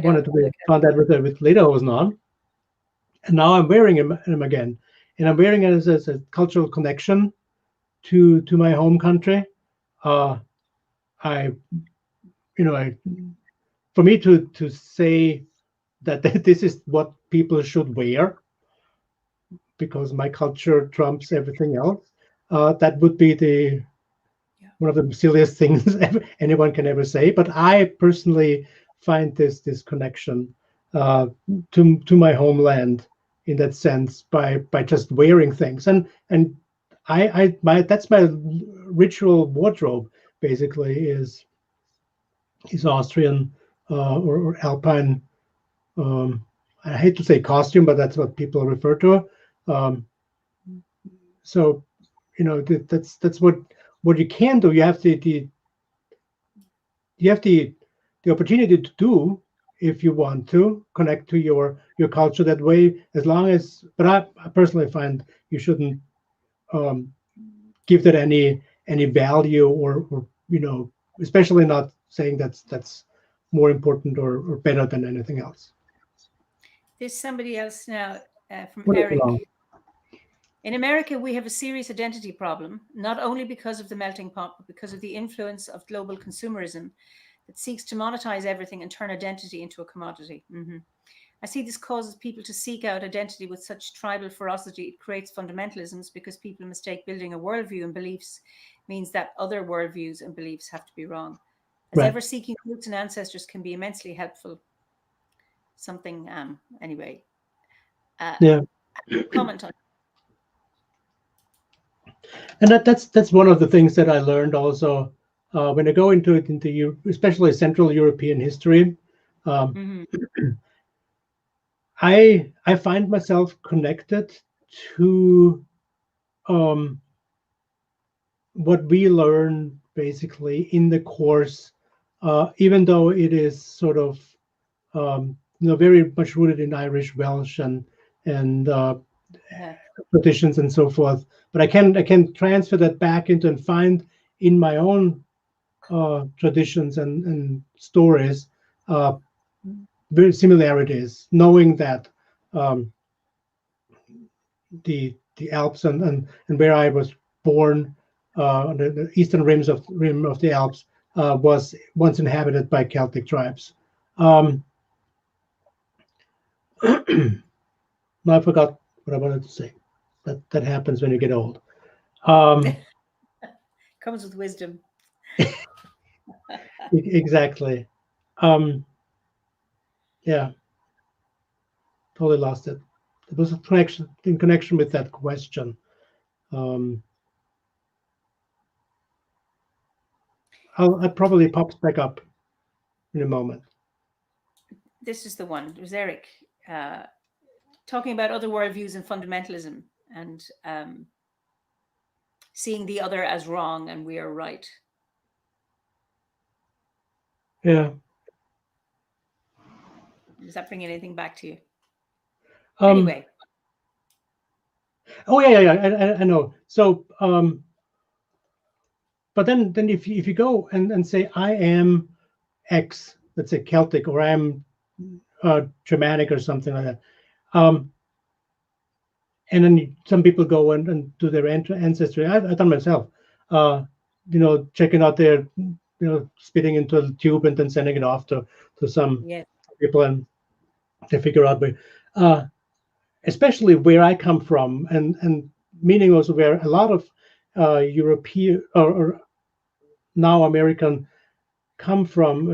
know. wanted to found that with lederhosen on, and now I'm wearing them again, and I'm wearing it as a cultural connection to my home country. Uh, I I for me to say that this is what people should wear because my culture trumps everything else. That would be the Yeah. one of the silliest things anyone can ever say. But I personally find this connection uh, to my homeland in that sense by just wearing things and I my that's my ritual wardrobe basically is Austrian or Alpine. Um, I hate to say costume, but that's what people refer to. Um, so that's what you can do. You have the opportunity to do if you want to connect to your culture that way. As long as, but I personally find you shouldn't um, give that any value or especially not saying that's more important or better than anything else. There's somebody else now from What is Eric. wrong? In America, we have a serious identity problem, not only because of the melting pot, but because of the influence of global consumerism that seeks to monetize everything and turn identity into a commodity. I see this causes people to seek out identity with such tribal ferocity. It creates fundamentalisms because people mistake building a worldview and beliefs means that other worldviews and beliefs have to be wrong. As Right. ever, seeking roots and ancestors can be immensely helpful. Something, anyway. Uh, Yeah. comment on. And that's one of the things that I learned also when I go into especially Central European history. Um, Mhm. I find myself connected to um, what we learn basically in the course, even though it is sort of very much rooted in Irish, Welsh, and Yeah. traditions and so forth. But I can transfer that back into and find in my own traditions and stories uh, very similarities, knowing that um, the Alps and where I was born, on the eastern rim of the Alps, was once inhabited by Celtic tribes. Um, I forgot what I wanted to say. That happens when you get old. Um, Comes with wisdom. Exactly. Yeah, totally lost it. There was a connection in connection with that question. Um, I'll probably pops back up in a moment. This is the one. It was Eric talking about other worldviews and fundamentalism, and seeing the other as wrong and we are right. Yeah. Does that bring anything back to you? Um, Anyway, oh yeah. I know. So, but then if you go and say I am X, let's say Celtic, or I'm Germanic or something like that, and then some people go and do their ancestry. I've done myself. Checking out their, spitting into a tube and then sending it off to some yes, people, and they figure out where, especially where I come from, and meaning also where a lot of European or now American come from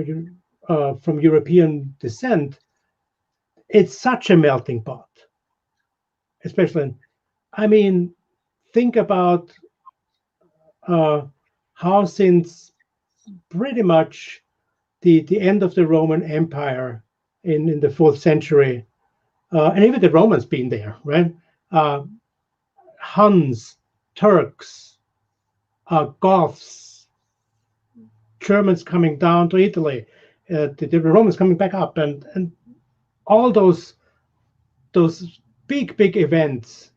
European descent. It's such a melting pot, especially. I mean, think about how since pretty much the end of the Roman Empire in the fourth century, and even the Romans being there, right? Uh, Huns, Turks, Goths, Germans coming down to Italy, the Romans coming back up, and all those big events,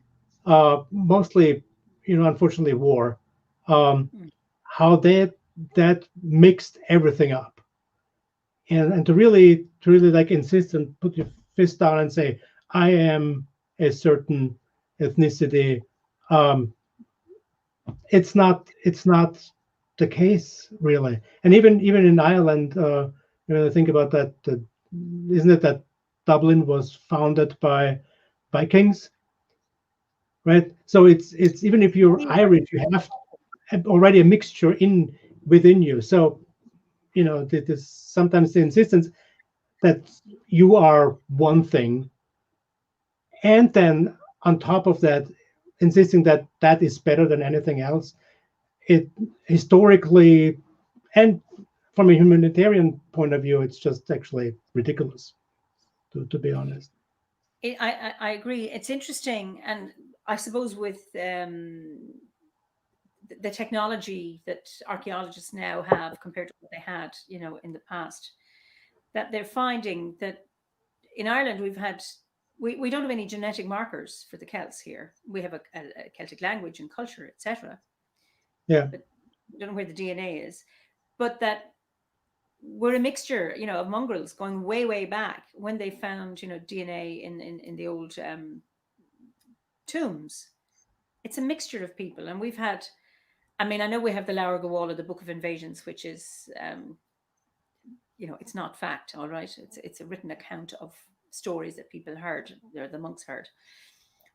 mostly, unfortunately, war. Um, mm, how that mixed everything up, and to really like insist and put your fist down and say I am a certain ethnicity. um, it's not the case really. And even in Ireland, think about that, isn't it that Dublin was founded by Vikings, right? So it's even if you're Irish, you have already a mixture within you. So there's sometimes the insistence that you are one thing, and then on top of that, insisting that that is better than anything else. It historically, and from a humanitarian point of view, it's just actually ridiculous, to be honest. I agree. It's interesting, and I suppose with the technology that archaeologists now have compared to what they had, in the past, that they're finding that in Ireland we don't have any genetic markers for the Celts here. We have a Celtic language and culture, etc. Yeah. But we don't know where the DNA is. But that we're a mixture, of mongrels going way back. When they found, DNA in the old tombs, it's a mixture of people, and we've had. I mean, I know we have the Laura Gawala, the Book of Invasions, which is, it's not fact, all right. It's a written account of stories that people heard, or the monks heard.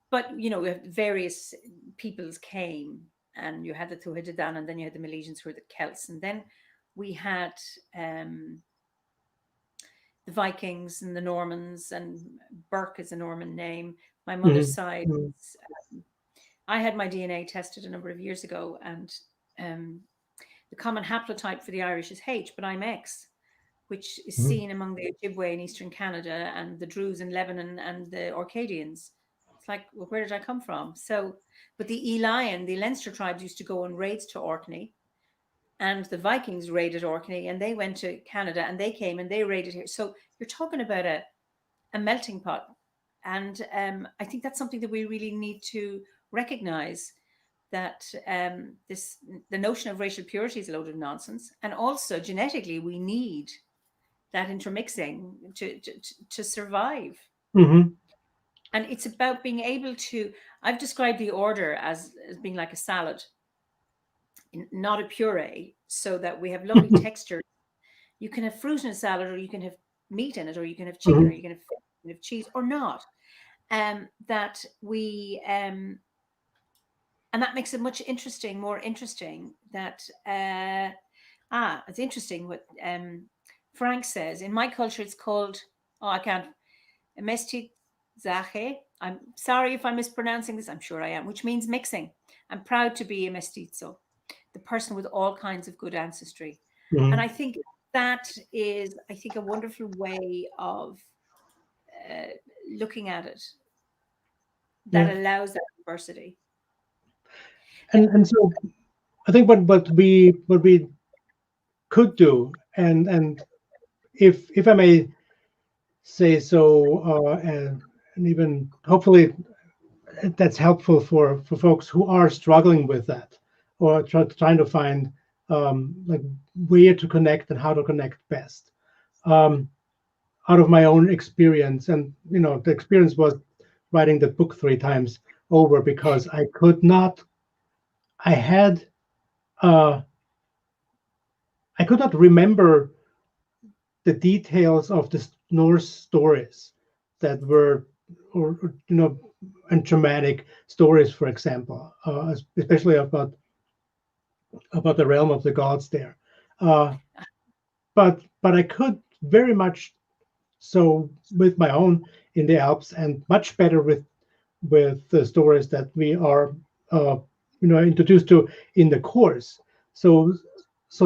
But we have various peoples came, and you had the Tuatha, and then you had the Milesians, who were the Celts, and then we had the Vikings and the Normans, and Burke is a Norman name. My mother's side, I had my DNA tested a number of years ago, and the common haplotype for the Irish is H, but I'm X, which is seen among the Ojibwe in Eastern Canada and the Druze in Lebanon and the Orcadians. It's like, well, where did I come from? So, but the Elian, the Leinster tribes used to go on raids to Orkney, and the Vikings raided Orkney, and they went to Canada, and they came and they raided here. So you're talking about a melting pot. And I think that's something that we really need to recognize, that the notion of racial purity is a load of nonsense. And also genetically, we need that intermixing to survive. Mm-hmm. And it's about being able to, I've described the order as being like a salad, not a puree, so that we have lovely texture. You can have fruit in a salad, or you can have meat in it, or you can have chicken, or you can have fish, you can have cheese, or not. That we and that makes it much more interesting, that It's interesting what Frank says. In my culture, it's called, I can't, mestizaje. I'm sorry if I'm mispronouncing this. I'm sure I am, which means mixing. I'm proud to be a mestizo, the person with all kinds of good ancestry. And I think that is, a wonderful way of looking at it that allows that diversity. And so I think what we could do, and if I may say so, and even hopefully that's helpful for folks who are struggling with that, or trying to find like where to connect and how to connect best. Out of my own experience, and the experience was writing the book 3 times over, because I could not. I could not remember the details of the Norse stories that were, or and Germanic stories, for example, especially about the realm of the gods there. But I could very much so with my own in the Alps, and much better with the stories that we are introduced to in the course. So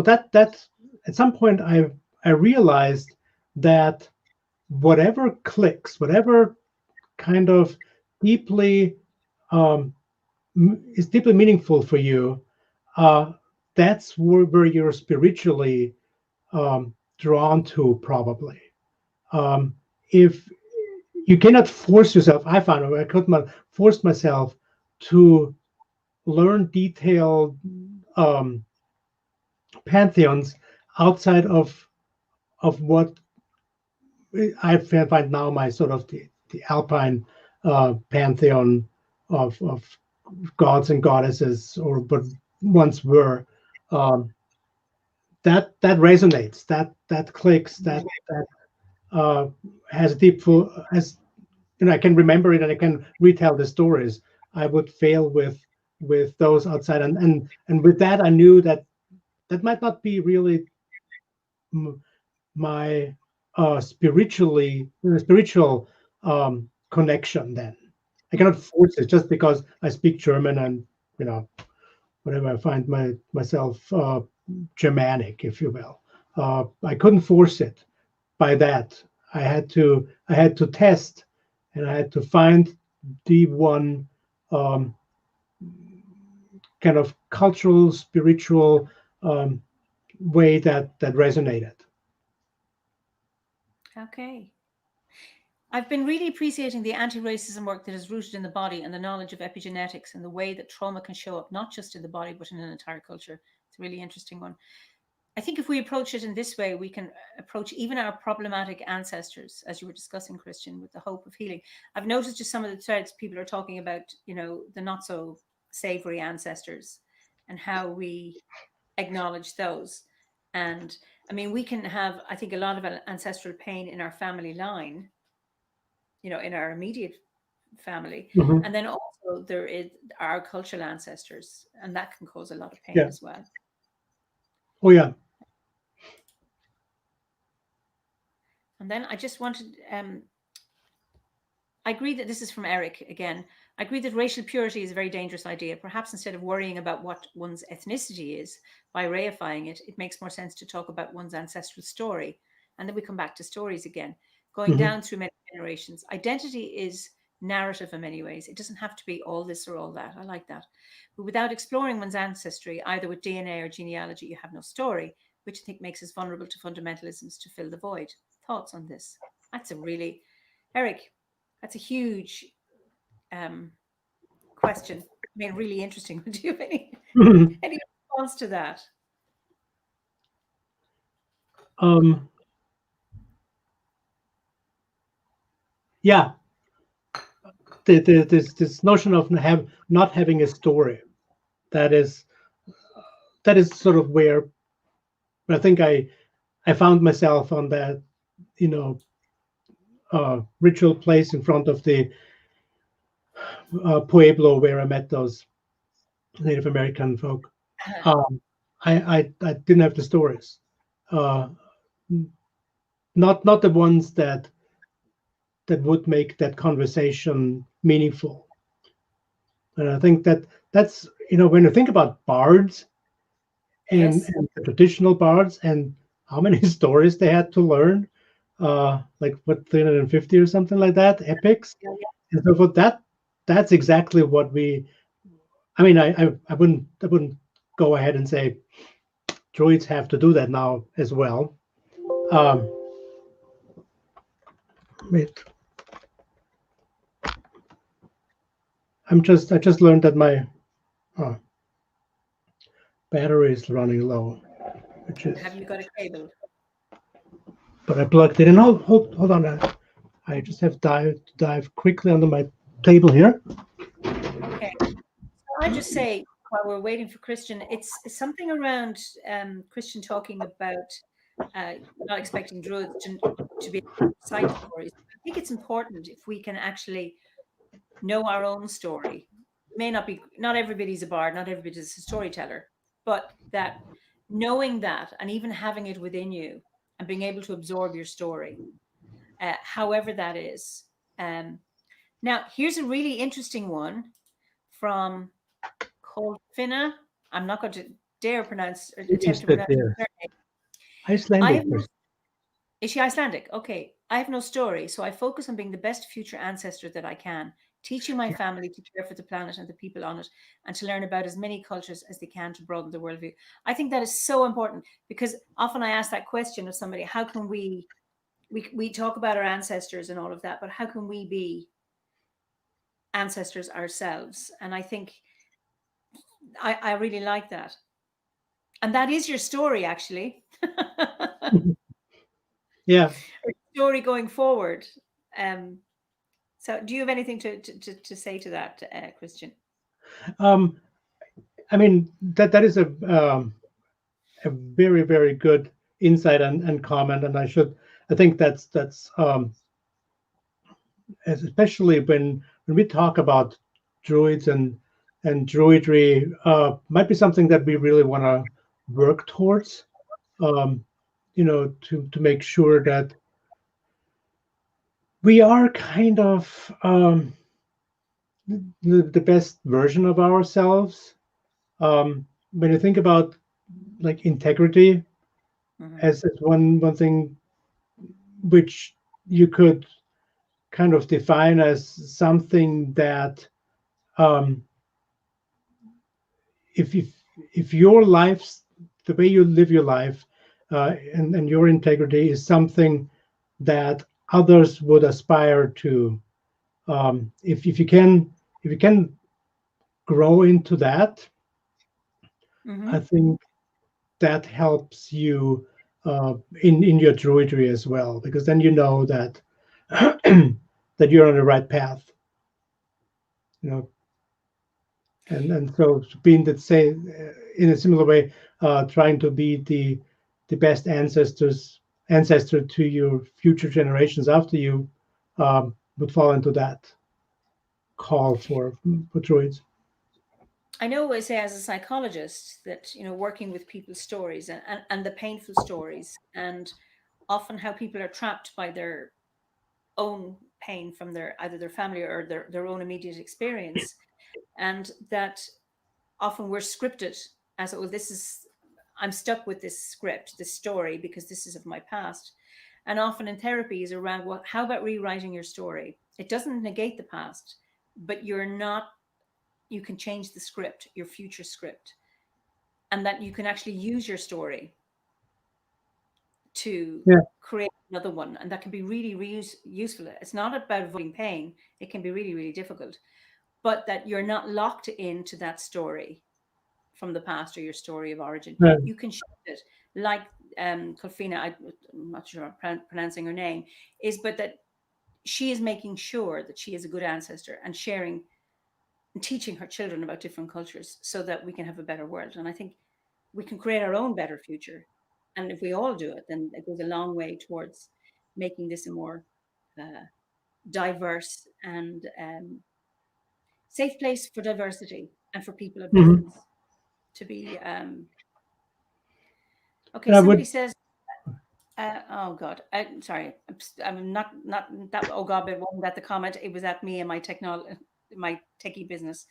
that at some point I realized that whatever clicks, whatever kind of deeply is deeply meaningful for you, that's where you're spiritually drawn to, probably. If you cannot force yourself, I found I could not force myself to learn detailed pantheons outside of what I find now my sort of the Alpine pantheon of gods and goddesses, or but once were. That resonates, that clicks, that has a deep as I can remember it, and I can retell the stories. I would fail with those outside, and with that I knew that might not be really my spiritual connection. Then I cannot force it just because I speak German, and whatever, I find myself Germanic, if you will. I couldn't force it by that. I had to test, and I had to find the one kind of cultural, spiritual way that resonated. Okay. I've been really appreciating the anti-racism work that is rooted in the body and the knowledge of epigenetics and the way that trauma can show up, not just in the body, but in an entire culture. It's a really interesting one. I think if we approach it in this way, we can approach even our problematic ancestors, as you were discussing, Christian, with the hope of healing. I've noticed just some of the threads people are talking about, the not so savory ancestors and how we acknowledge those. And I mean, we can have, I think, a lot of ancestral pain in our family line, in our immediate family. Mm-hmm. And then also there is our cultural ancestors, and that can cause a lot of pain as well. Oh, yeah. And then I just wanted, I agree that this is from Eric again. I agree that racial purity is a very dangerous idea. Perhaps instead of worrying about what one's ethnicity is by reifying it, it makes more sense to talk about one's ancestral story. And then we come back to stories again, going down through many generations. Identity is narrative in many ways. It doesn't have to be all this or all that. I like that. But without exploring one's ancestry, either with DNA or genealogy, you have no story, which I think makes us vulnerable to fundamentalisms to fill the void. Thoughts on this? That's a really, Eric, that's a huge question. I mean, really interesting. Do you have any response to that? Yeah. This notion of not having a story, that is sort of where I think I found myself on that, ritual place in front of the Pueblo where I met those Native American folk. I didn't have the stories, uh, not the ones that would make that conversation meaningful. And I think that's when you think about bards Yes. and the traditional bards and how many stories they had to learn, like what 350 or something like that, epics. Yeah, yeah. And so for that's exactly what we. I mean, I wouldn't go ahead and say droids have to do that now as well. Um, wait, I just learned that my uh, battery is running low, which is. Have you got a cable? But I plugged it in. Hold on. I just have dive quickly under my table here. Okay. So I just say while we're waiting for Christian, it's something around Christian talking about not expecting druids to be side stories. I think it's important if we can actually know our own story. May not be, not everybody's a bard, not everybody's a storyteller, but that knowing that and even having it within you and being able to absorb your story, however that is. Now, here's a really interesting one from Colfinna. I'm not going to dare pronounce or attempt to pronounce her name. I Icelandic. have no, is she Icelandic? Okay. I have no story, so I focus on being the best future ancestor that I can, teaching my family to care for the planet and the people on it, and to learn about as many cultures as they can to broaden the worldview. I think that is so important because often I ask that question of somebody: how can we talk about our ancestors and all of that, but how can we be ancestors ourselves? And I think I really like that. And that is your story, actually. Yeah. Story going forward. Um, so, do you have anything to say to that, Christian? Um, I mean that is a very good insight and comment, and I think that's especially when we talk about droids and droidry, might be something that we really want to work towards. Um, to make sure that we are kind of the best version of ourselves. When you think about like integrity as one thing which you could kind of define as something that um, if your life's the way you live your life and your integrity is something that others would aspire to, if you can grow into that, I Mm-hmm. think that helps you in your druidry as well, because then you know that that you're on the right path, you know. And so being that say in a similar way, trying to be the best ancestor to your future generations after you would fall into that call for druids. I know, I say, as a psychologist, that working with people's stories and the painful stories, and often how people are trapped by their own pain from their either their family or their own immediate experience, and that often we're scripted as, oh, this is, I'm stuck with this script, this story, because this is of my past. And often in therapy is around, well, how about rewriting your story? It doesn't negate the past, but you can change the script, your future script, and that you can actually use your story to Yeah. create another one. And that can be really, really useful. It's not about avoiding pain. It can be really, really difficult, but that you're not locked into that story from the past or your story of origin. Right. You can shift it, like Colfina, I'm not sure I'm pronouncing her name, but that she is making sure that she is a good ancestor and sharing and teaching her children about different cultures so that we can have a better world. And I think we can create our own better future. And if we all do it, then it goes a long way towards making this a more uh, diverse and safe place for diversity and for people of Mhm. difference to be. Okay, And I somebody would, says, oh God, sorry, I'm not that. Oh God, it wasn't at the comment. It was at me and my my techie business.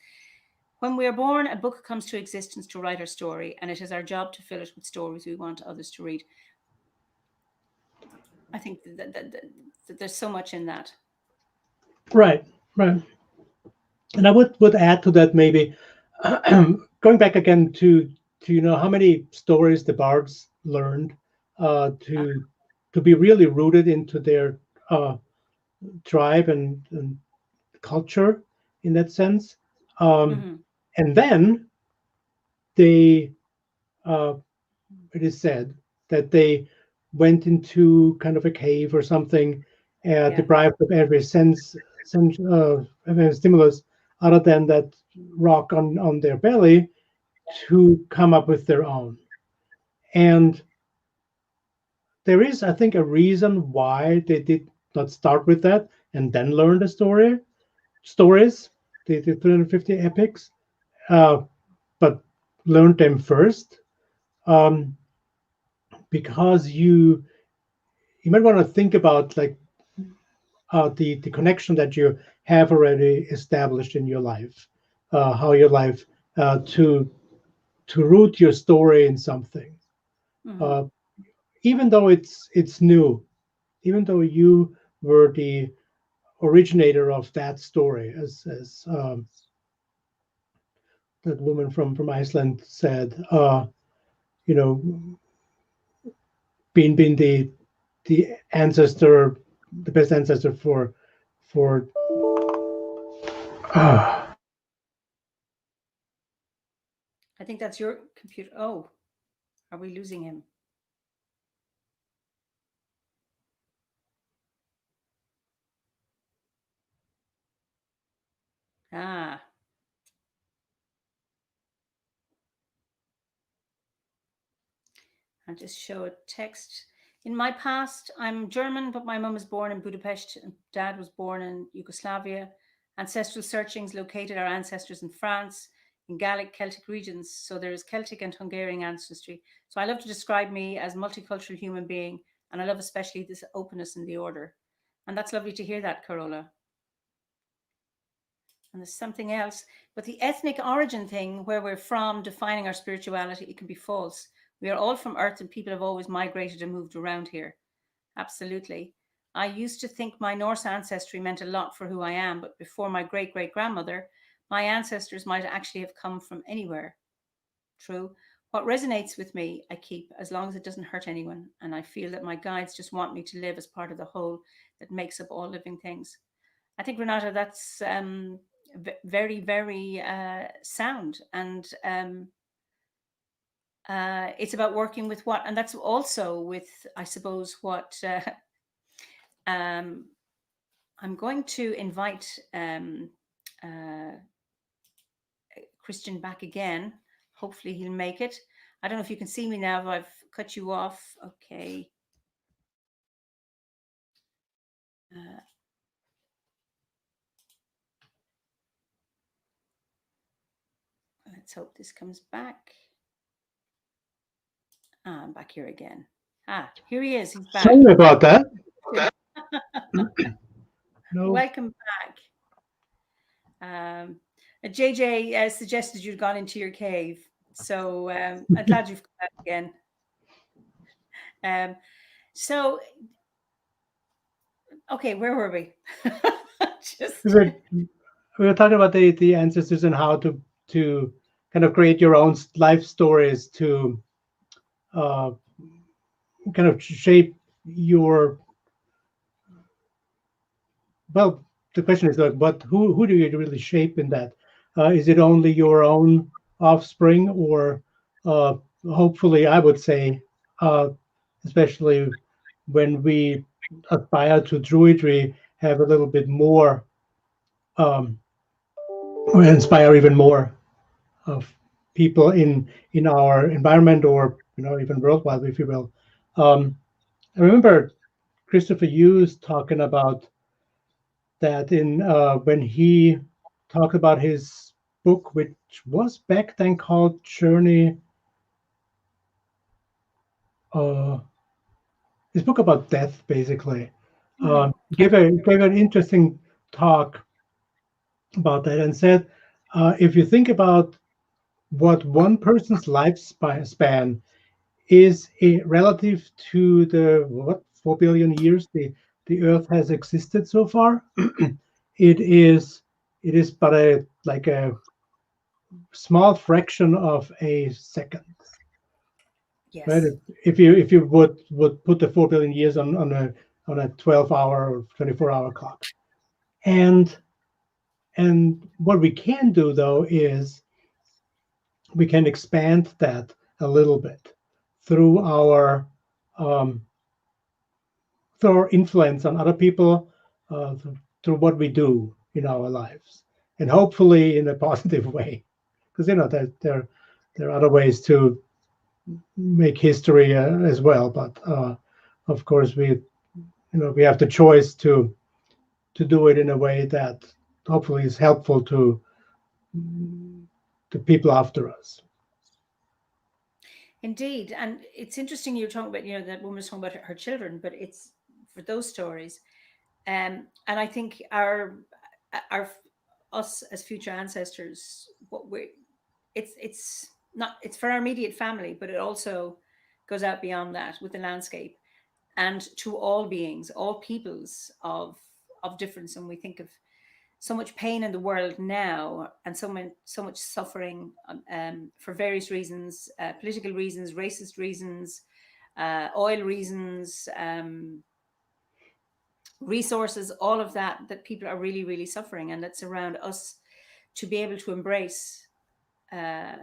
When we are born, a book comes to existence to write our story, and it is our job to fill it with stories we want others to read. I think that there's so much in that. right, right. And I would add to that maybe going back again to how many stories the bards learned to be really rooted into their tribe and culture in that sense. Mm-hmm. And then they, uh, it is said that they went into kind of a cave or something, Yeah. deprived of every stimulus other than that rock on their belly to come up with their own. And there is, I think, a reason why they did not start with that and then learn the stories, the 350 epics, but learned them first, um, because you might want to think about like the connection that you have already established in your life, how your life to root your story in something, Mm-hmm. uh, even though it's new, even though you were the originator of that story, as that woman from Iceland said, you know, being the ancestor, the best ancestor for uh, I think that's your computer. Oh, are we losing him? Ah, I'll just show a text. In my past, I'm German, but my mum was born in Budapest and dad was born in Yugoslavia. Ancestral searchings located our ancestors in France, in Gallic Celtic regions. So there is Celtic and Hungarian ancestry. So I love to describe me as multicultural human being, and I love especially this openness in the order. And that's lovely to hear that, Carola. And there's something else, but the ethnic origin thing, where we're from defining our spirituality, it can be false. We are all from Earth, and people have always migrated and moved around here. Absolutely. I used to think my Norse ancestry meant a lot for who I am, but before my great great grandmother, my ancestors might actually have come from anywhere. True. What resonates with me, I keep, as long as it doesn't hurt anyone. And I feel that my guides just want me to live as part of the whole that makes up all living things. I think, Renata, that's very, very sound. And it's about working with what, and that's also with, I suppose, what I'm going to invite Christian back again. Hopefully he'll make it. I don't know if you can see me now, if I've cut you off. Okay. Let's hope this comes back. I'm back here again. Here he is. He's back. Sorry about that. No. Welcome back. JJ suggested you'd gone into your cave. So I'm glad you've come back again. So, okay, where were we? Just we were talking about the ancestors and how to kind of create your own life stories to kind of shape your, well, the question is like, but who do you really shape in that? Is it only your own offspring, or hopefully, I would say, especially when we aspire to druidry, have a little bit more, or inspire even more of people in our environment, or even worldwide, if you will. I remember Christopher Hughes talking about that in when he talked about his book, which was back then called Journey. this book about death, basically. Mm. Gave an interesting talk about that and said, if you think about what one person's lifespan is relative to the 4 billion years the Earth has existed so far, it is but a small fraction of a second, right? Yes. If you would put the 4 billion years on a 12-hour or 24-hour clock, and what we can do though is we can expand that a little bit through our um, through our influence on other people, through what we do in our lives, and hopefully in a positive way, because there are other ways to make history as well. But of course, we have the choice to do it in a way that hopefully is helpful to people after us. Indeed. And it's interesting you're talking about, that woman was talking about her children, but it's for those stories. And I think our us as future ancestors, what we it's not it's for our immediate family, but it also goes out beyond that with the landscape and to all beings, all peoples of difference. And we think of so much pain in the world now, and so much suffering for various reasons, political reasons, racist reasons, oil reasons, resources, all of that people are really, really suffering, and that's around us to be able to embrace, uh,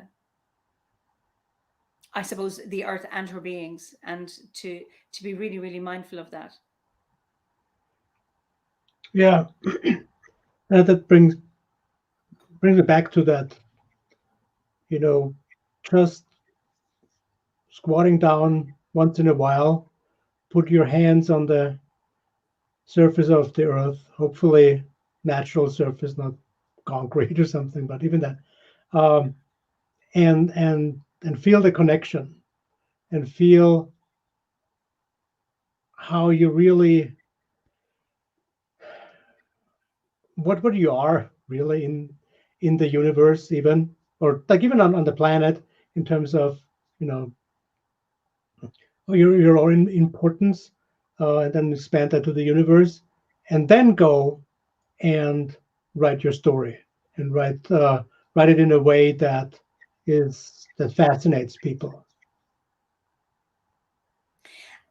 I suppose, the earth and her beings, and to be really, really mindful of that. Yeah, and that brings it back to that, you know, just squatting down once in a while, put your hands on the surface of the earth, hopefully natural surface, not concrete or something, but even that, um, and feel the connection, and feel how you really what you are really in the universe, even, or like even on the planet, in terms of, you know, your own importance, and then expand that to the universe, and then go and write your story, and write it in a way that fascinates people.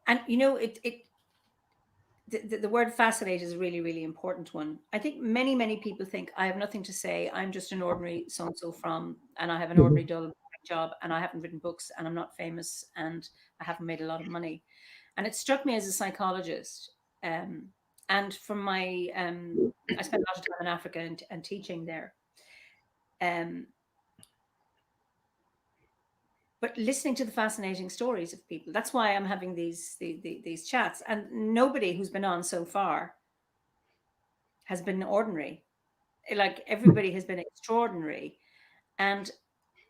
And the word fascinate is a really, really important one. I think many, many people think I have nothing to say. I'm just an ordinary so and so and I have an Mhm. ordinary dull job, and I haven't written books, and I'm not famous, and I haven't made a lot of money. And it struck me as a psychologist, um, and from my I spent a lot of time in Africa and teaching there. Um, but listening to the fascinating stories of people, that's why I'm having these chats. And nobody who's been on so far has been ordinary. Like everybody has been extraordinary. And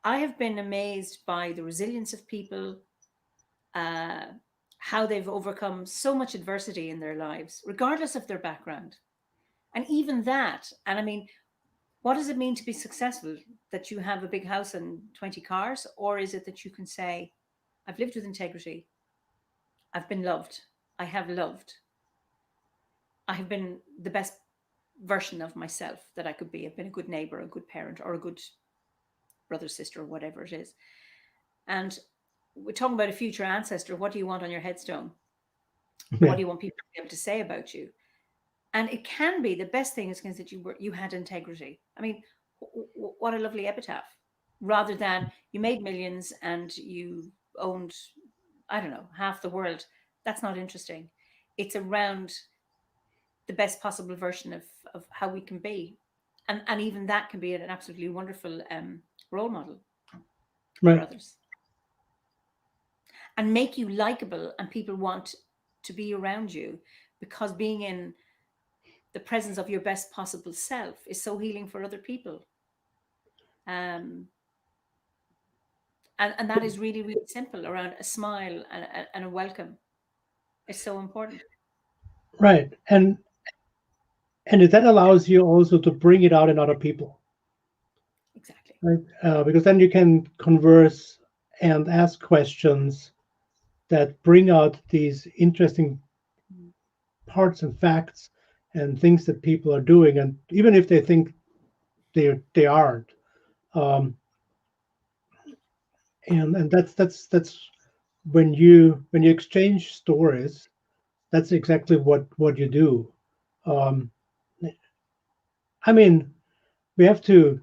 I have been amazed by the resilience of people, uh, how they've overcome so much adversity in their lives, regardless of their background. And even that, and I mean, what does it mean to be successful? That you have a big house and 20 cars? Or is it that you can say, I've lived with integrity, I've been loved, I have loved, I have been the best version of myself that I could be. I've been a good neighbor, a good parent, or a good brother, sister, or whatever it is. And we're talking about a future ancestor. What do you want on your headstone? What Yeah, do you want people to be able to say about you? And it can be the best thing is that you had integrity. I mean, what a lovely epitaph. Rather than you made millions and you owned, I don't know, half the world. That's not interesting. It's around the best possible version of how we can be. And even that can be an absolutely wonderful role model for right. others and make you likable, and people want to be around you, because being in the presence of your best possible self is so healing for other people. Um, And that is really, really simple, around a smile and a welcome. It's so important. Right. And that allows you also to bring it out in other people, Exactly. right? Because then you can converse and ask questions that bring out these interesting parts and facts and things that people are doing, and even if they think they aren't, um, and that's when you exchange stories, that's exactly what you do. Um, I mean, we have to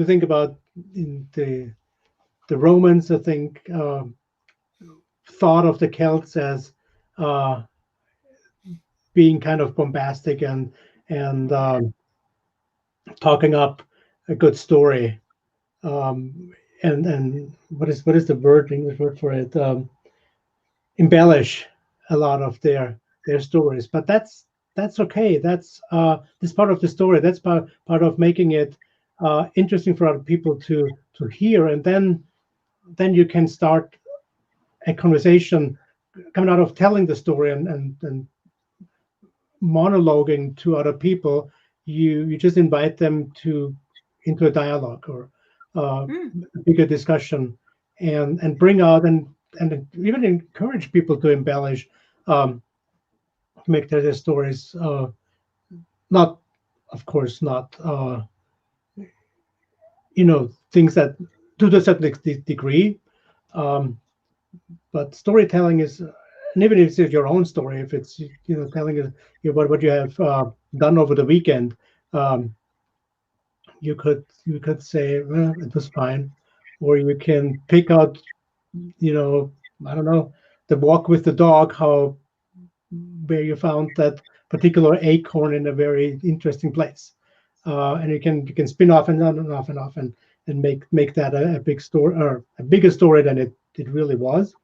think about in the Romans. I think thought of the Celts as uh, being kind of bombastic and talking up a good story. And what is the English word for it? Embellish a lot of their stories, but that's okay. That's part of the story. That's part of making it interesting for other people to hear, and then you can start a conversation coming out of telling the story and monologuing to other people. You just invite them to into a dialogue or Mm. a bigger discussion, and bring out and even encourage people to embellish, um, make their stories not, of course, not things that to a certain degree, um, but storytelling is, and even if it's your own story, if it's telling you about what you have done over the weekend, um, you could say, well, it was fine, or you can pick out, I don't know, the walk with the dog, how where you found that particular acorn in a very interesting place, and you can spin off and on and off and off and make that a big story, or a bigger story than it really was.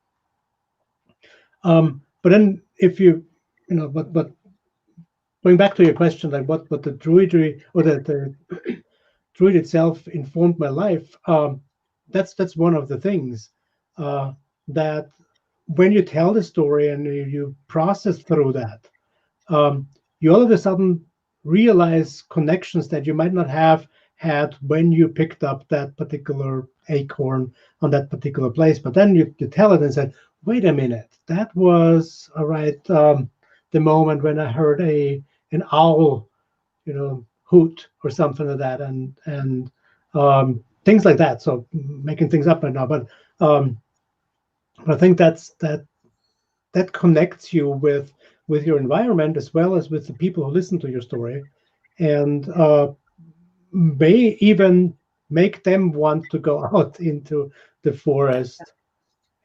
But then if but going back to your question, like what the druidry or the druid itself informed my life. That's one of the things that when you tell the story and you process through that, um, you all of a sudden realize connections that you might not have had when you picked up that particular acorn on that particular place. But then you tell it and said, wait a minute, that was all right. The moment when I heard an owl, hoot or something like that, and things like that. So making things up right now, um, but I think that connects you with your environment as well as with the people who listen to your story, and may even make them want to go out into the forest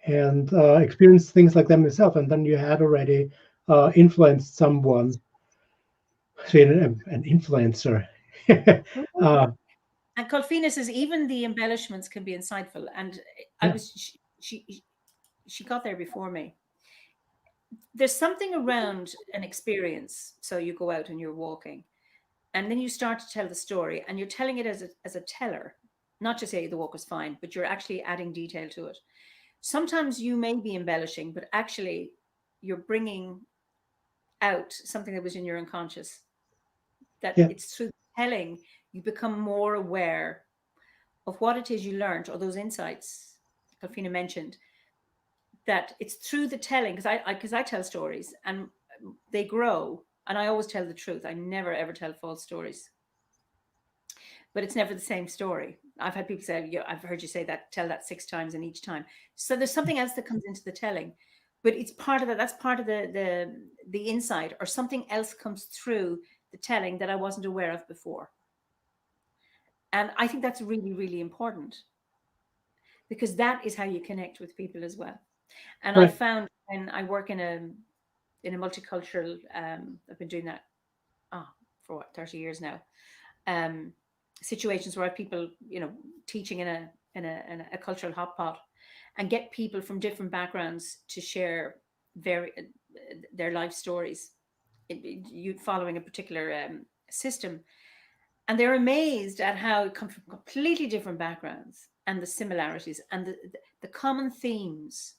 and experience things like them yourself. And then you had already influenced someone, so an influencer. uh, And Colfina says even the embellishments can be insightful. And I yeah, was she got there before me. There's something around an experience. So you go out and you're walking, and then you start to tell the story, and you're telling it as a teller, not to say the walk was fine, but you're actually adding detail to it. Sometimes you may be embellishing, but actually you're bringing out something that was in your unconscious. That yeah, it's through telling you become more aware of what it is you learned, or those insights Alfina mentioned. That it's through the telling, because I tell stories and they grow, and I always tell the truth. I never ever tell false stories, but it's never the same story. I've had people say, yeah, I've heard you say that, tell that 6 times, and each time. So there's something else that comes into the telling, but it's part of that. That's part of the insight, or something else comes through the telling that I wasn't aware of before. And I think that's really, really important, because that is how you connect with people as well. And I right, found when I work in a multicultural, I've been doing that for what, 30 years now. Um, Situations where I have people, teaching in a cultural hot pot, and get people from different backgrounds to share their life stories, you following a particular system, and they're amazed at how it comes from completely different backgrounds, and the similarities and the common themes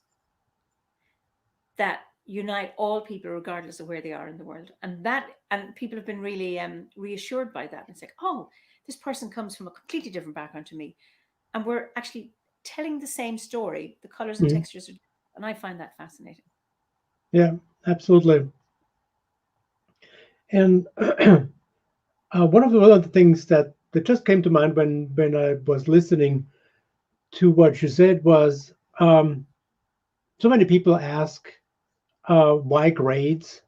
that unite all people regardless of where they are in the world. And people have been really reassured by that. It's like, oh, this person comes from a completely different background to me, and we're actually telling the same story. The colors and textures are different, and I find that fascinating. Yeah, absolutely. And one of the things that just came to mind when I was listening to what you said was, so many people ask why grades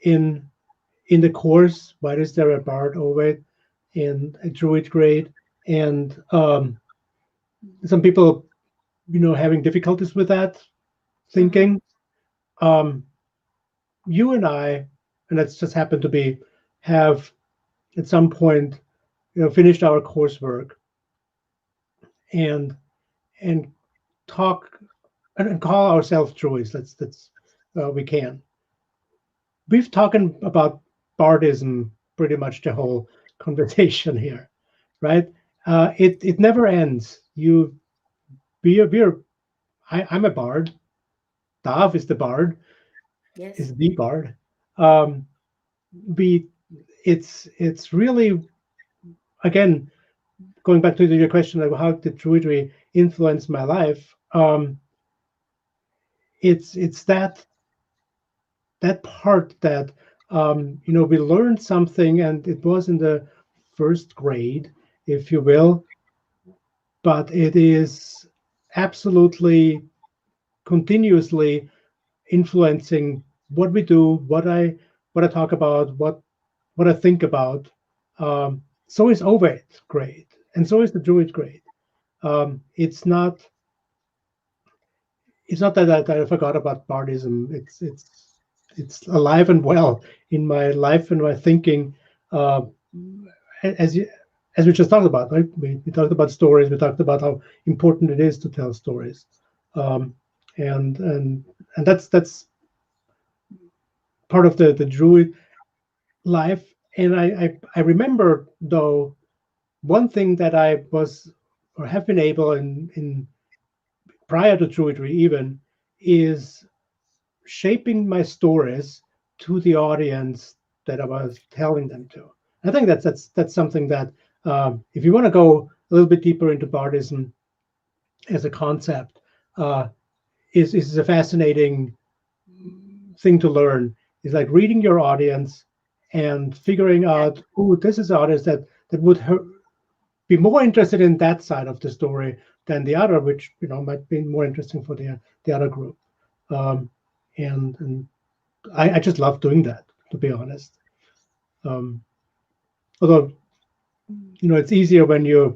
in the course. Why is there a Bard, OBOD, and a Druid grade? And some people, having difficulties with that thinking. You and I, and that's just happened to be, have at some point, finished our coursework and and talk and call ourselves Druids. That's we can. We've talked about Bardism pretty much the whole conversation here, right? It never ends. I'm a Bard. Dav is the Bard, Yes. is the Bard. Um, we it's really, again, going back to your question of how did Druidry influence my life. It's that part that we learned something, and it was in the first grade, if you will, but it is absolutely continuously influencing what we do, what I talk about, what I think about. So is OVAD great, and so is the Druid grade. It's not that I forgot about Bardism. It's alive and well in my life and my thinking. Uh, as you, as we just talked about, right? We talked about stories. We talked about how important it is to tell stories, um, and that's part of the Druid life. And I remember, though, one thing that I was or have been able in prior to Druidry even is shaping my stories to the audience that I was telling them to. I think that's something that, if you want to go a little bit deeper into Bardism as a concept, uh, is a fascinating thing to learn. Is like reading your audience and figuring out, oh, this is an audience that would be more interested in that side of the story than the other, which might be more interesting for the other group. Um, and I just love doing that, to be honest. Um, Although it's easier when you're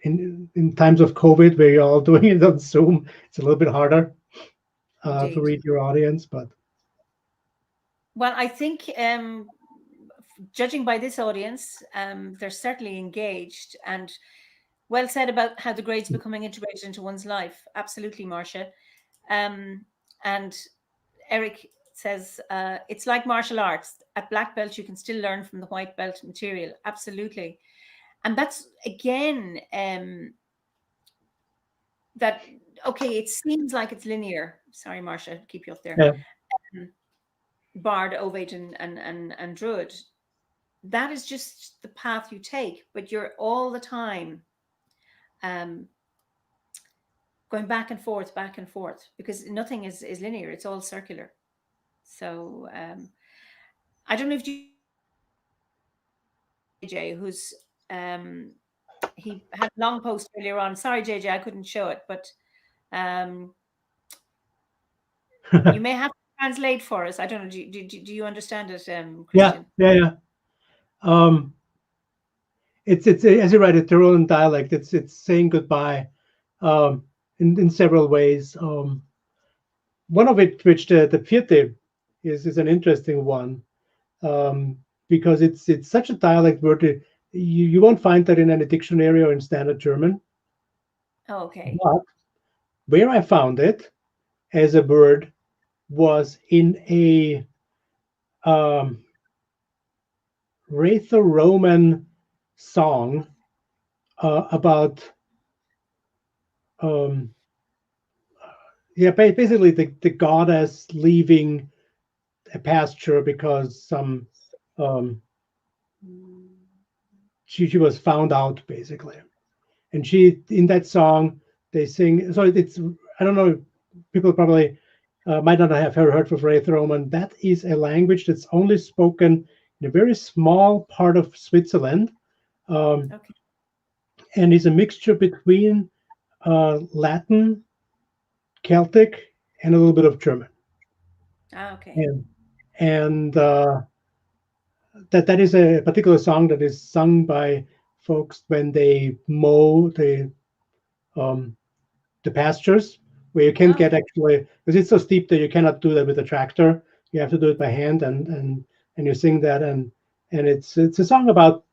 in times of COVID, where you're all doing it on Zoom. It's a little bit harder to read your audience, but well, I think judging by this audience, they're certainly engaged, and well said about how the grades becoming integrated into one's life. Absolutely, Marcia. And Eric says it's like martial arts. At black belt, you can still learn from the white belt material. Absolutely, and that's again that. Okay, it seems like it's linear. Sorry, Marcia, keep you up there. yeah. Bard, Ovate, and Druid. That is just the path you take, but you're all the time going back and forth, because nothing is linear. It's all circular. So I don't know if JJ, who's he had a long post earlier on. Sorry, JJ, I couldn't show it, but you may have to translate for us. I don't know. Do you understand it, Christian? Yeah. It's as you write it, Tyrolean dialect. It's saying goodbye in several ways. One of it, which the Vierte is an interesting one, because it's such a dialect word. You won't find that in any dictionary or in standard German. Oh, okay. But where I found it as a word was in a Wraitho-Roman song about um, yeah, basically the goddess leaving a pasture because some she was found out basically, and she in that song they sing. So it's I don't know, people probably might not have heard of Wraith Roman. That is a language that's only spoken in a very small part of Switzerland, Okay. and is a mixture between Latin, Celtic, and a little bit of German. Okay. And that is a particular song that is sung by folks when they mow um, the pastures, where you can't get Okay. actually because it's so steep that you cannot do that with a tractor. You have to do it by hand, and you sing that, and it's a song about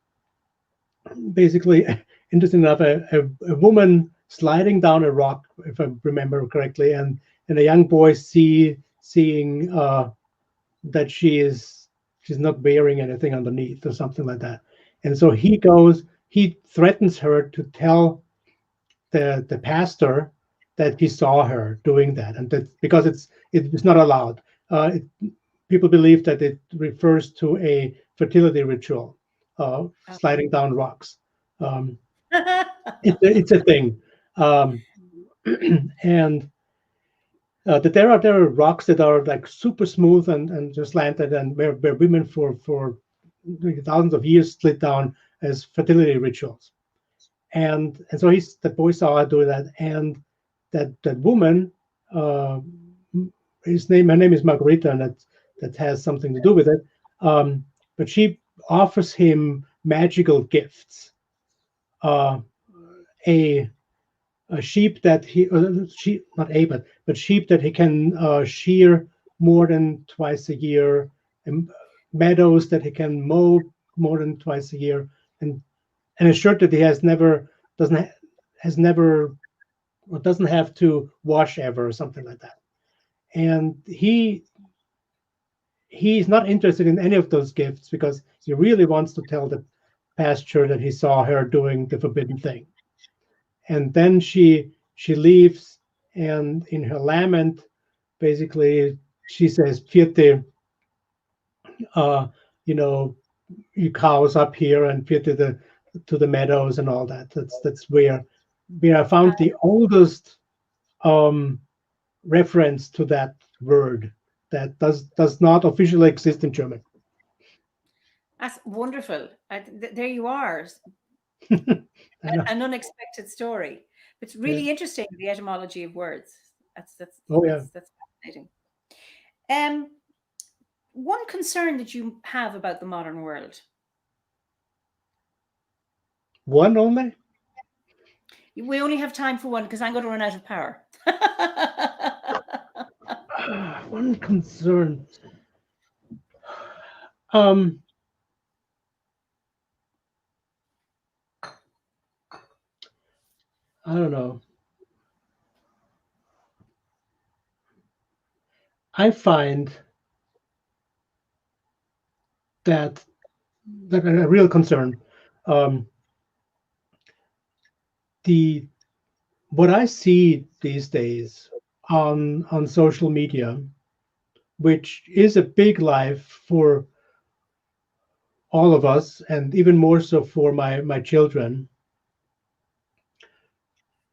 basically, interesting enough, a woman sliding down a rock, if I remember correctly, and a young boy seeing that she's not wearing anything underneath or something like that. And so he threatens her to tell the pastor that he saw her doing that, and that because it's not allowed. People believe that it refers to a fertility ritual, sliding down rocks. Um, it's a thing, um, and that there are rocks that are like super smooth and just slanted, and where women for thousands of years slid down as fertility rituals. And so the boy saw her do that, and that woman, uh, her name is Margarita, and that has something to do with it. But she offers him magical gifts, uh, a a sheep that sheep not a but sheep that he can shear more than twice a year, and meadows that he can mow more than twice a year, and a shirt that he doesn't has never or doesn't have to wash ever or something like that. And he's not interested in any of those gifts because he really wants to tell the pastor that he saw her doing the forbidden thing. And then she leaves, and in her lament, basically she says, "Vierte, uh, you know, you cows up here, and vierte to the meadows and all that." That's where I found the oldest um, reference to that word that does not officially exist in German. That's wonderful. There you are. I know. An unexpected story. It's Yeah. really interesting, the etymology of words. That's Oh yeah. that's fascinating. Um, one concern that you have about the modern world. One only. We only have time for one because I'm going to run out of power. One concern. Um, I don't know. I find that a real concern. Um, the what I see these days on social media, which is a big life for all of us, and even more so for my children,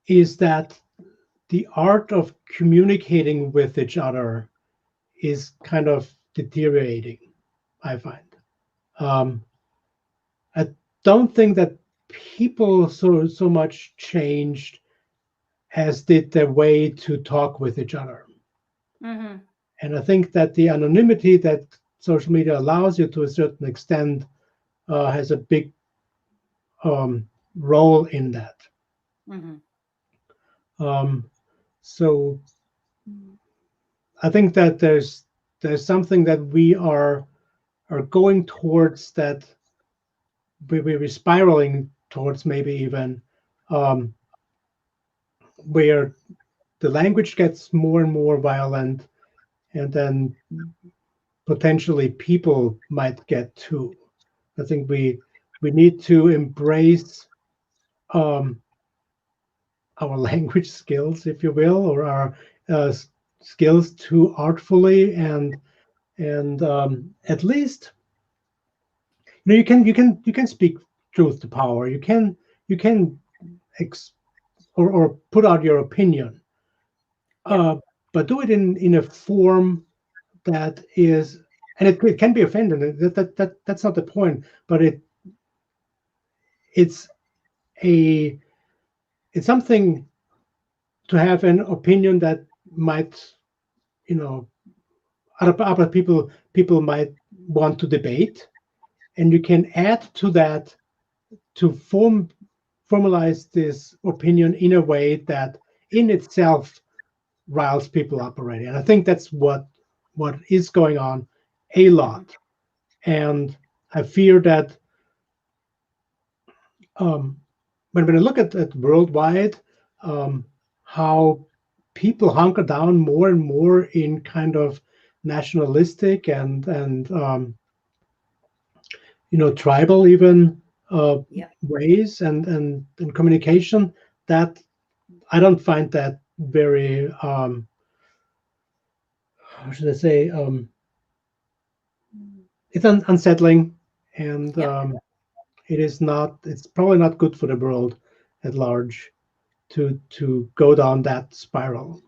is that the art of communicating with each other is kind of deteriorating, I find. Um, I don't think that people so much changed as did their way to talk with each other. Mm-hmm. And I think that the anonymity that social media allows you to a certain extent has a big role in that. Mm-hmm. Um, so I think that there's something that we are going towards, that we're spiraling towards, maybe even um, where the language gets more and more violent, and then potentially people might get too. I think we need to embrace um, our language skills, if you will, or our skills too artfully, and at least you can speak truth to power. You can ex- or put out your opinion, Yeah. but do it in a form that is, and it can be offending. That's not the point, but it's a it's something to have an opinion that might, you know, other people might want to debate, and you can add to that to formalize this opinion in a way that in itself riles people up already. And I think that's what is going on a Mhm. lot. And I fear that um, when I look at worldwide, um, how people hunker down more and more in kind of nationalistic and tribal even Yeah. ways and communication, that I don't find that very how should I say, it's unsettling, and Yeah. it's probably not good for the world at large to go down that spiral.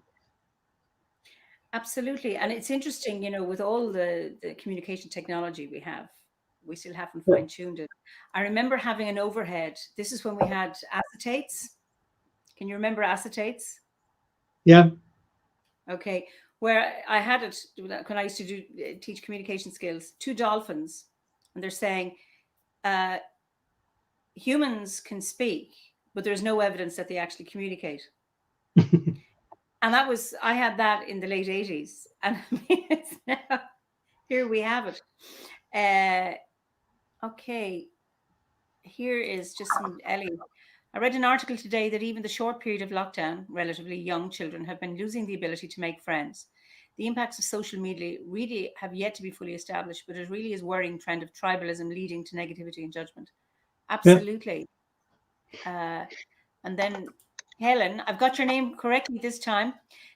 Absolutely. And it's interesting, with all the communication technology we have, we still haven't Yeah. fine-tuned it. I remember having an overhead. This is when we had acetates. Can you remember acetates? Yeah. Okay. Where I had it when I used to teach communication skills, two dolphins, and they're saying, uh, humans can speak, but there's no evidence that they actually communicate. And I had that in the late 80s. And I mean, it's now, here we have it. Okay, here is just some Ellie. I read an article today that even the short period of lockdown, relatively young children have been losing the ability to make friends. The impacts of social media really have yet to be fully established, but it really is a worrying trend of tribalism leading to negativity and judgment. Yeah. Absolutely. Uh, and then, Helen, I've got your name correctly this time.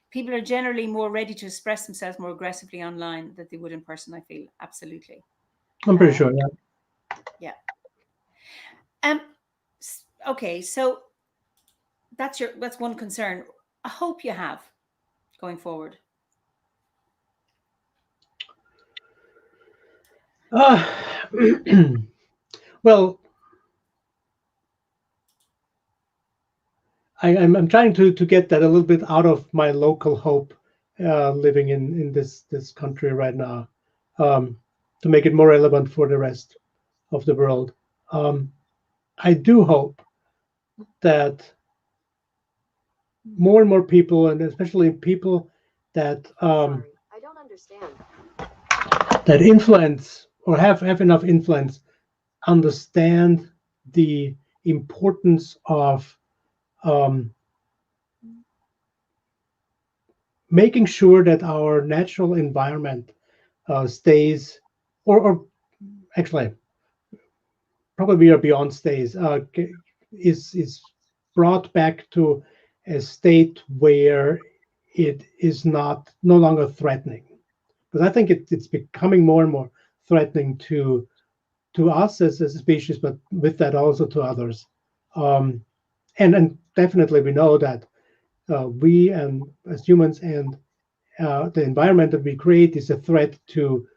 People are generally more ready to express themselves more aggressively online than they would in person, I feel. Absolutely. I'm pretty Uh, sure. Yeah. yeah. Um, okay, so that's one concern. I hope you have going forward. Uh, well, I'm trying to get that a little bit out of my local hope, living in this country right now, um, to make it more relevant for the rest of the world. Um, I do hope that more and more people, and especially people that I don't understand. that influence or have enough influence, understand the importance of um, making sure that our natural environment stays, or actually, probably we are beyond stays, is brought back to a state where it is no longer threatening. Because I think it's becoming more and more threatening to us as a species, but with that also to others. Um, and definitely we know that we and as humans and the environment that we create is a threat to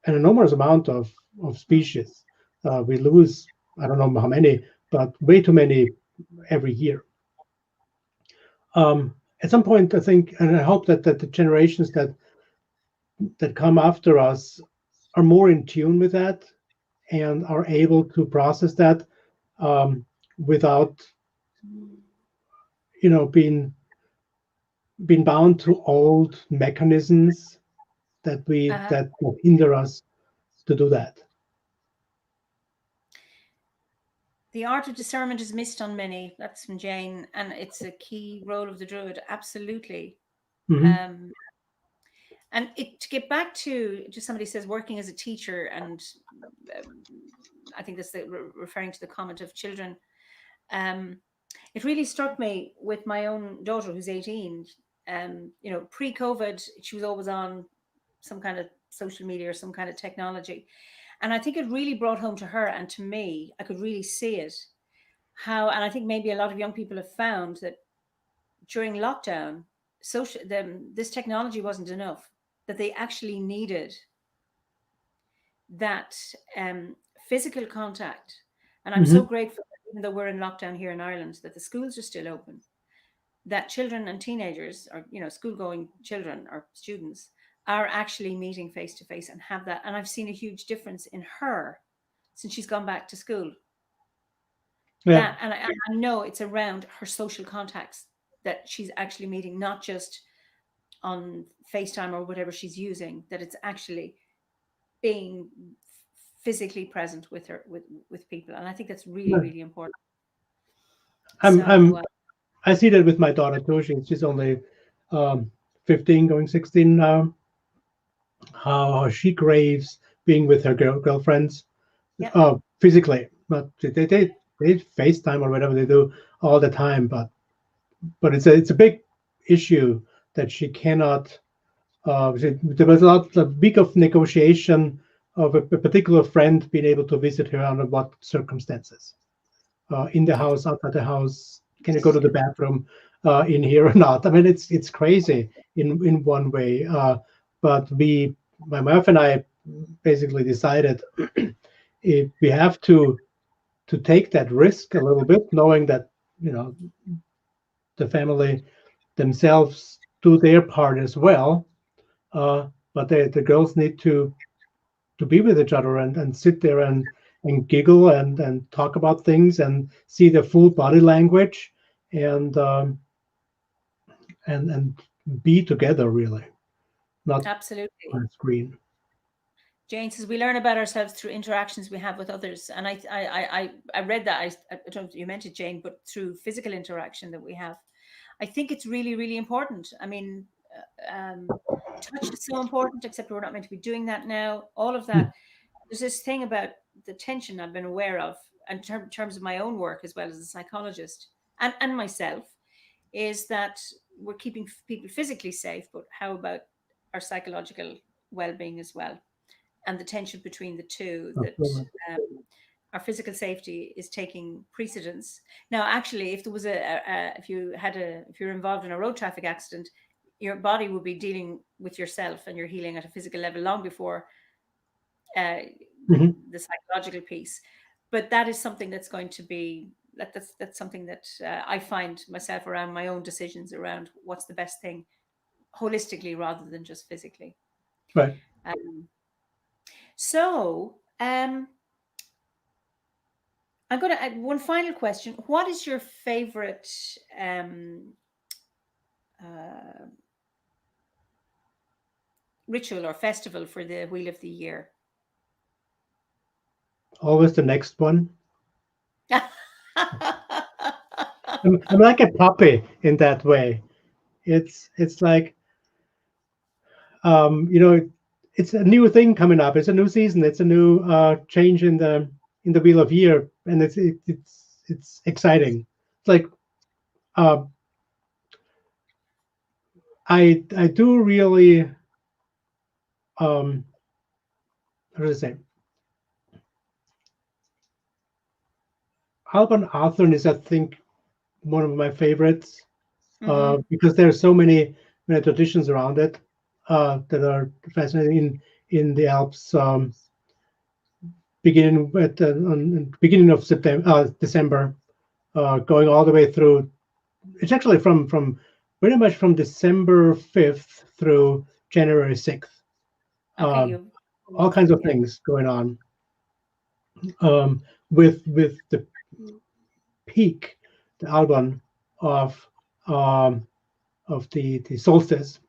an enormous amount of species. We lose, I don't know how many, but way too many every year. At some point, I think, and I hope that the generations that come after us are more in tune with that and are able to process that, without being bound to old mechanisms Uh, that hinder us to do that. the art of discernment is missed on many. That's from Jane, and it's a key role of the druid. Absolutely. Hmm. Um, and to get back to just somebody says working as a teacher, and um, I think that's referring to the comment of children. Um, it really struck me with my own daughter who's 18. Pre-COVID, she was always on some kind of social media or some kind of technology. And I think it really brought home to her and to me, I could really see it, and I think maybe a lot of young people have found that during lockdown, this technology wasn't enough, that they actually needed that physical contact. And I'm so grateful that even though we're in lockdown here in Ireland, that the schools are still open, that children and teenagers, or school-going children or students, are actually meeting face to face and have that. And I've seen a huge difference in her since she's gone back to school. Yeah. And I know it's around her social contacts that she's actually meeting, not just on FaceTime or whatever she's using, that it's actually being physically present with her, with people. And I think that's really, really important. I see that with my daughter too. She's only 15, going 16 now. How she craves being with her girlfriends, physically. But they FaceTime or whatever they do all the time. But it's a big issue that she cannot. There was a big of negotiation of a particular friend being able to visit her under what circumstances, in the house, outside the house. Can you go to the bathroom in here or not? I mean, it's crazy in one way. But my wife and I basically decided if we have to take that risk a little bit, knowing that the family themselves do their part as well. But the girls need to be with each other and sit there and giggle and talk about things and see the full body language and be together, really, not absolutely on screen. Jane says we learn about ourselves through interactions we have with others, and I read that. I don't know if you meant it, Jane, but through physical interaction that we have. I think it's really, really important. I mean, touch is so important, except we're not meant to be doing that now. All of that. There's this thing about the tension I've been aware of, in terms of my own work as well as a psychologist and myself, is that we're keeping people physically safe, but how about our psychological well-being as well? And the tension between the two, that our physical safety is taking precedence. Now, actually, if there was if you're involved in a road traffic accident, your body will be dealing with yourself and your healing at a physical level long before the psychological piece. But that is something that's going to be, that's something that I find myself around my own decisions around what's the best thing holistically rather than just physically. Right. So I'm going to add one final question. What is your favorite ritual or festival for the Wheel of the Year? Always the next one. I'm like a puppy in that way. It's like it's a new thing coming up. It's a new season. It's a new change in the Wheel of Year, and it's exciting. It's like I do really how do I say? Alban Arthur is, I think, one of my favorites because there are so many traditions around it that are fascinating in the Alps. Beginning at beginning of December, going all the way through. It's actually from pretty much from December 5th through January 6th. Okay, all kinds of things going on. With the peak, the Alban of the solstice.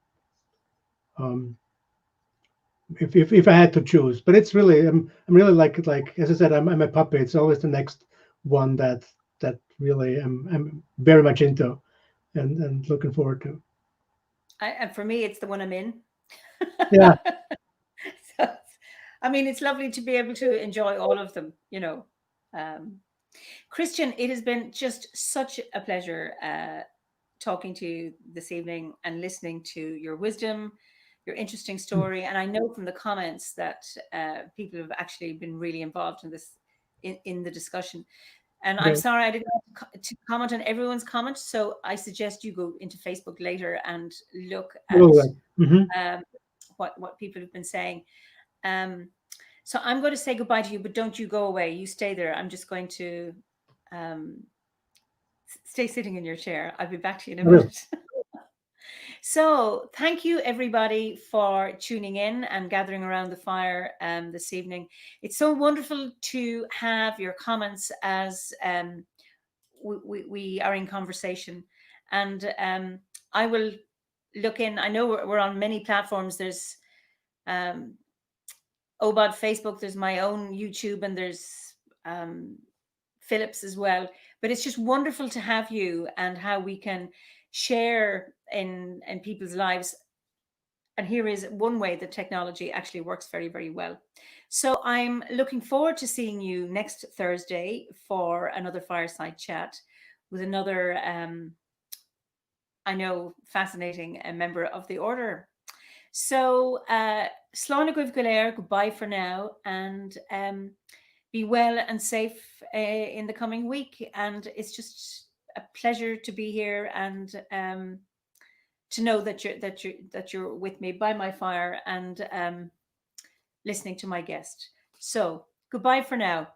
If I had to choose, but it's really I'm really like as I said, I'm a puppy. It's always the next one that really I'm very much into and looking forward to. And for me, it's the one I'm in. Yeah. So, I mean, it's lovely to be able to enjoy all of them, Christian, it has been just such a pleasure talking to you this evening and listening to your wisdom, your interesting story. And I know from the comments that people have actually been really involved in this, in the discussion. And I'm Great. sorry I didn't want to comment on everyone's comments, so I suggest you go into Facebook later and look at All right. what people have been saying. So I'm going to say goodbye to you, but don't you go away. You stay there. I'm just going to stay sitting in your chair. I'll be back to you in a I will. minute. So thank you everybody for tuning in and gathering around the fire this evening. It's so wonderful to have your comments as we are in conversation, and I will look in. I know we're on many platforms. There's OBOD Facebook, there's my own YouTube, and there's Philip's as well. But it's just wonderful to have you and how we can share in people's lives. And here is one way that technology actually works very, very well. So I'm looking forward to seeing you next Thursday for another Fireside Chat with another, I know, fascinating member of the order. So, Slán a Goibh go léir, goodbye for now, and be well and safe in the coming week. And it's just a pleasure to be here and to know that you're with me by my fire and listening to my guest. So, goodbye for now.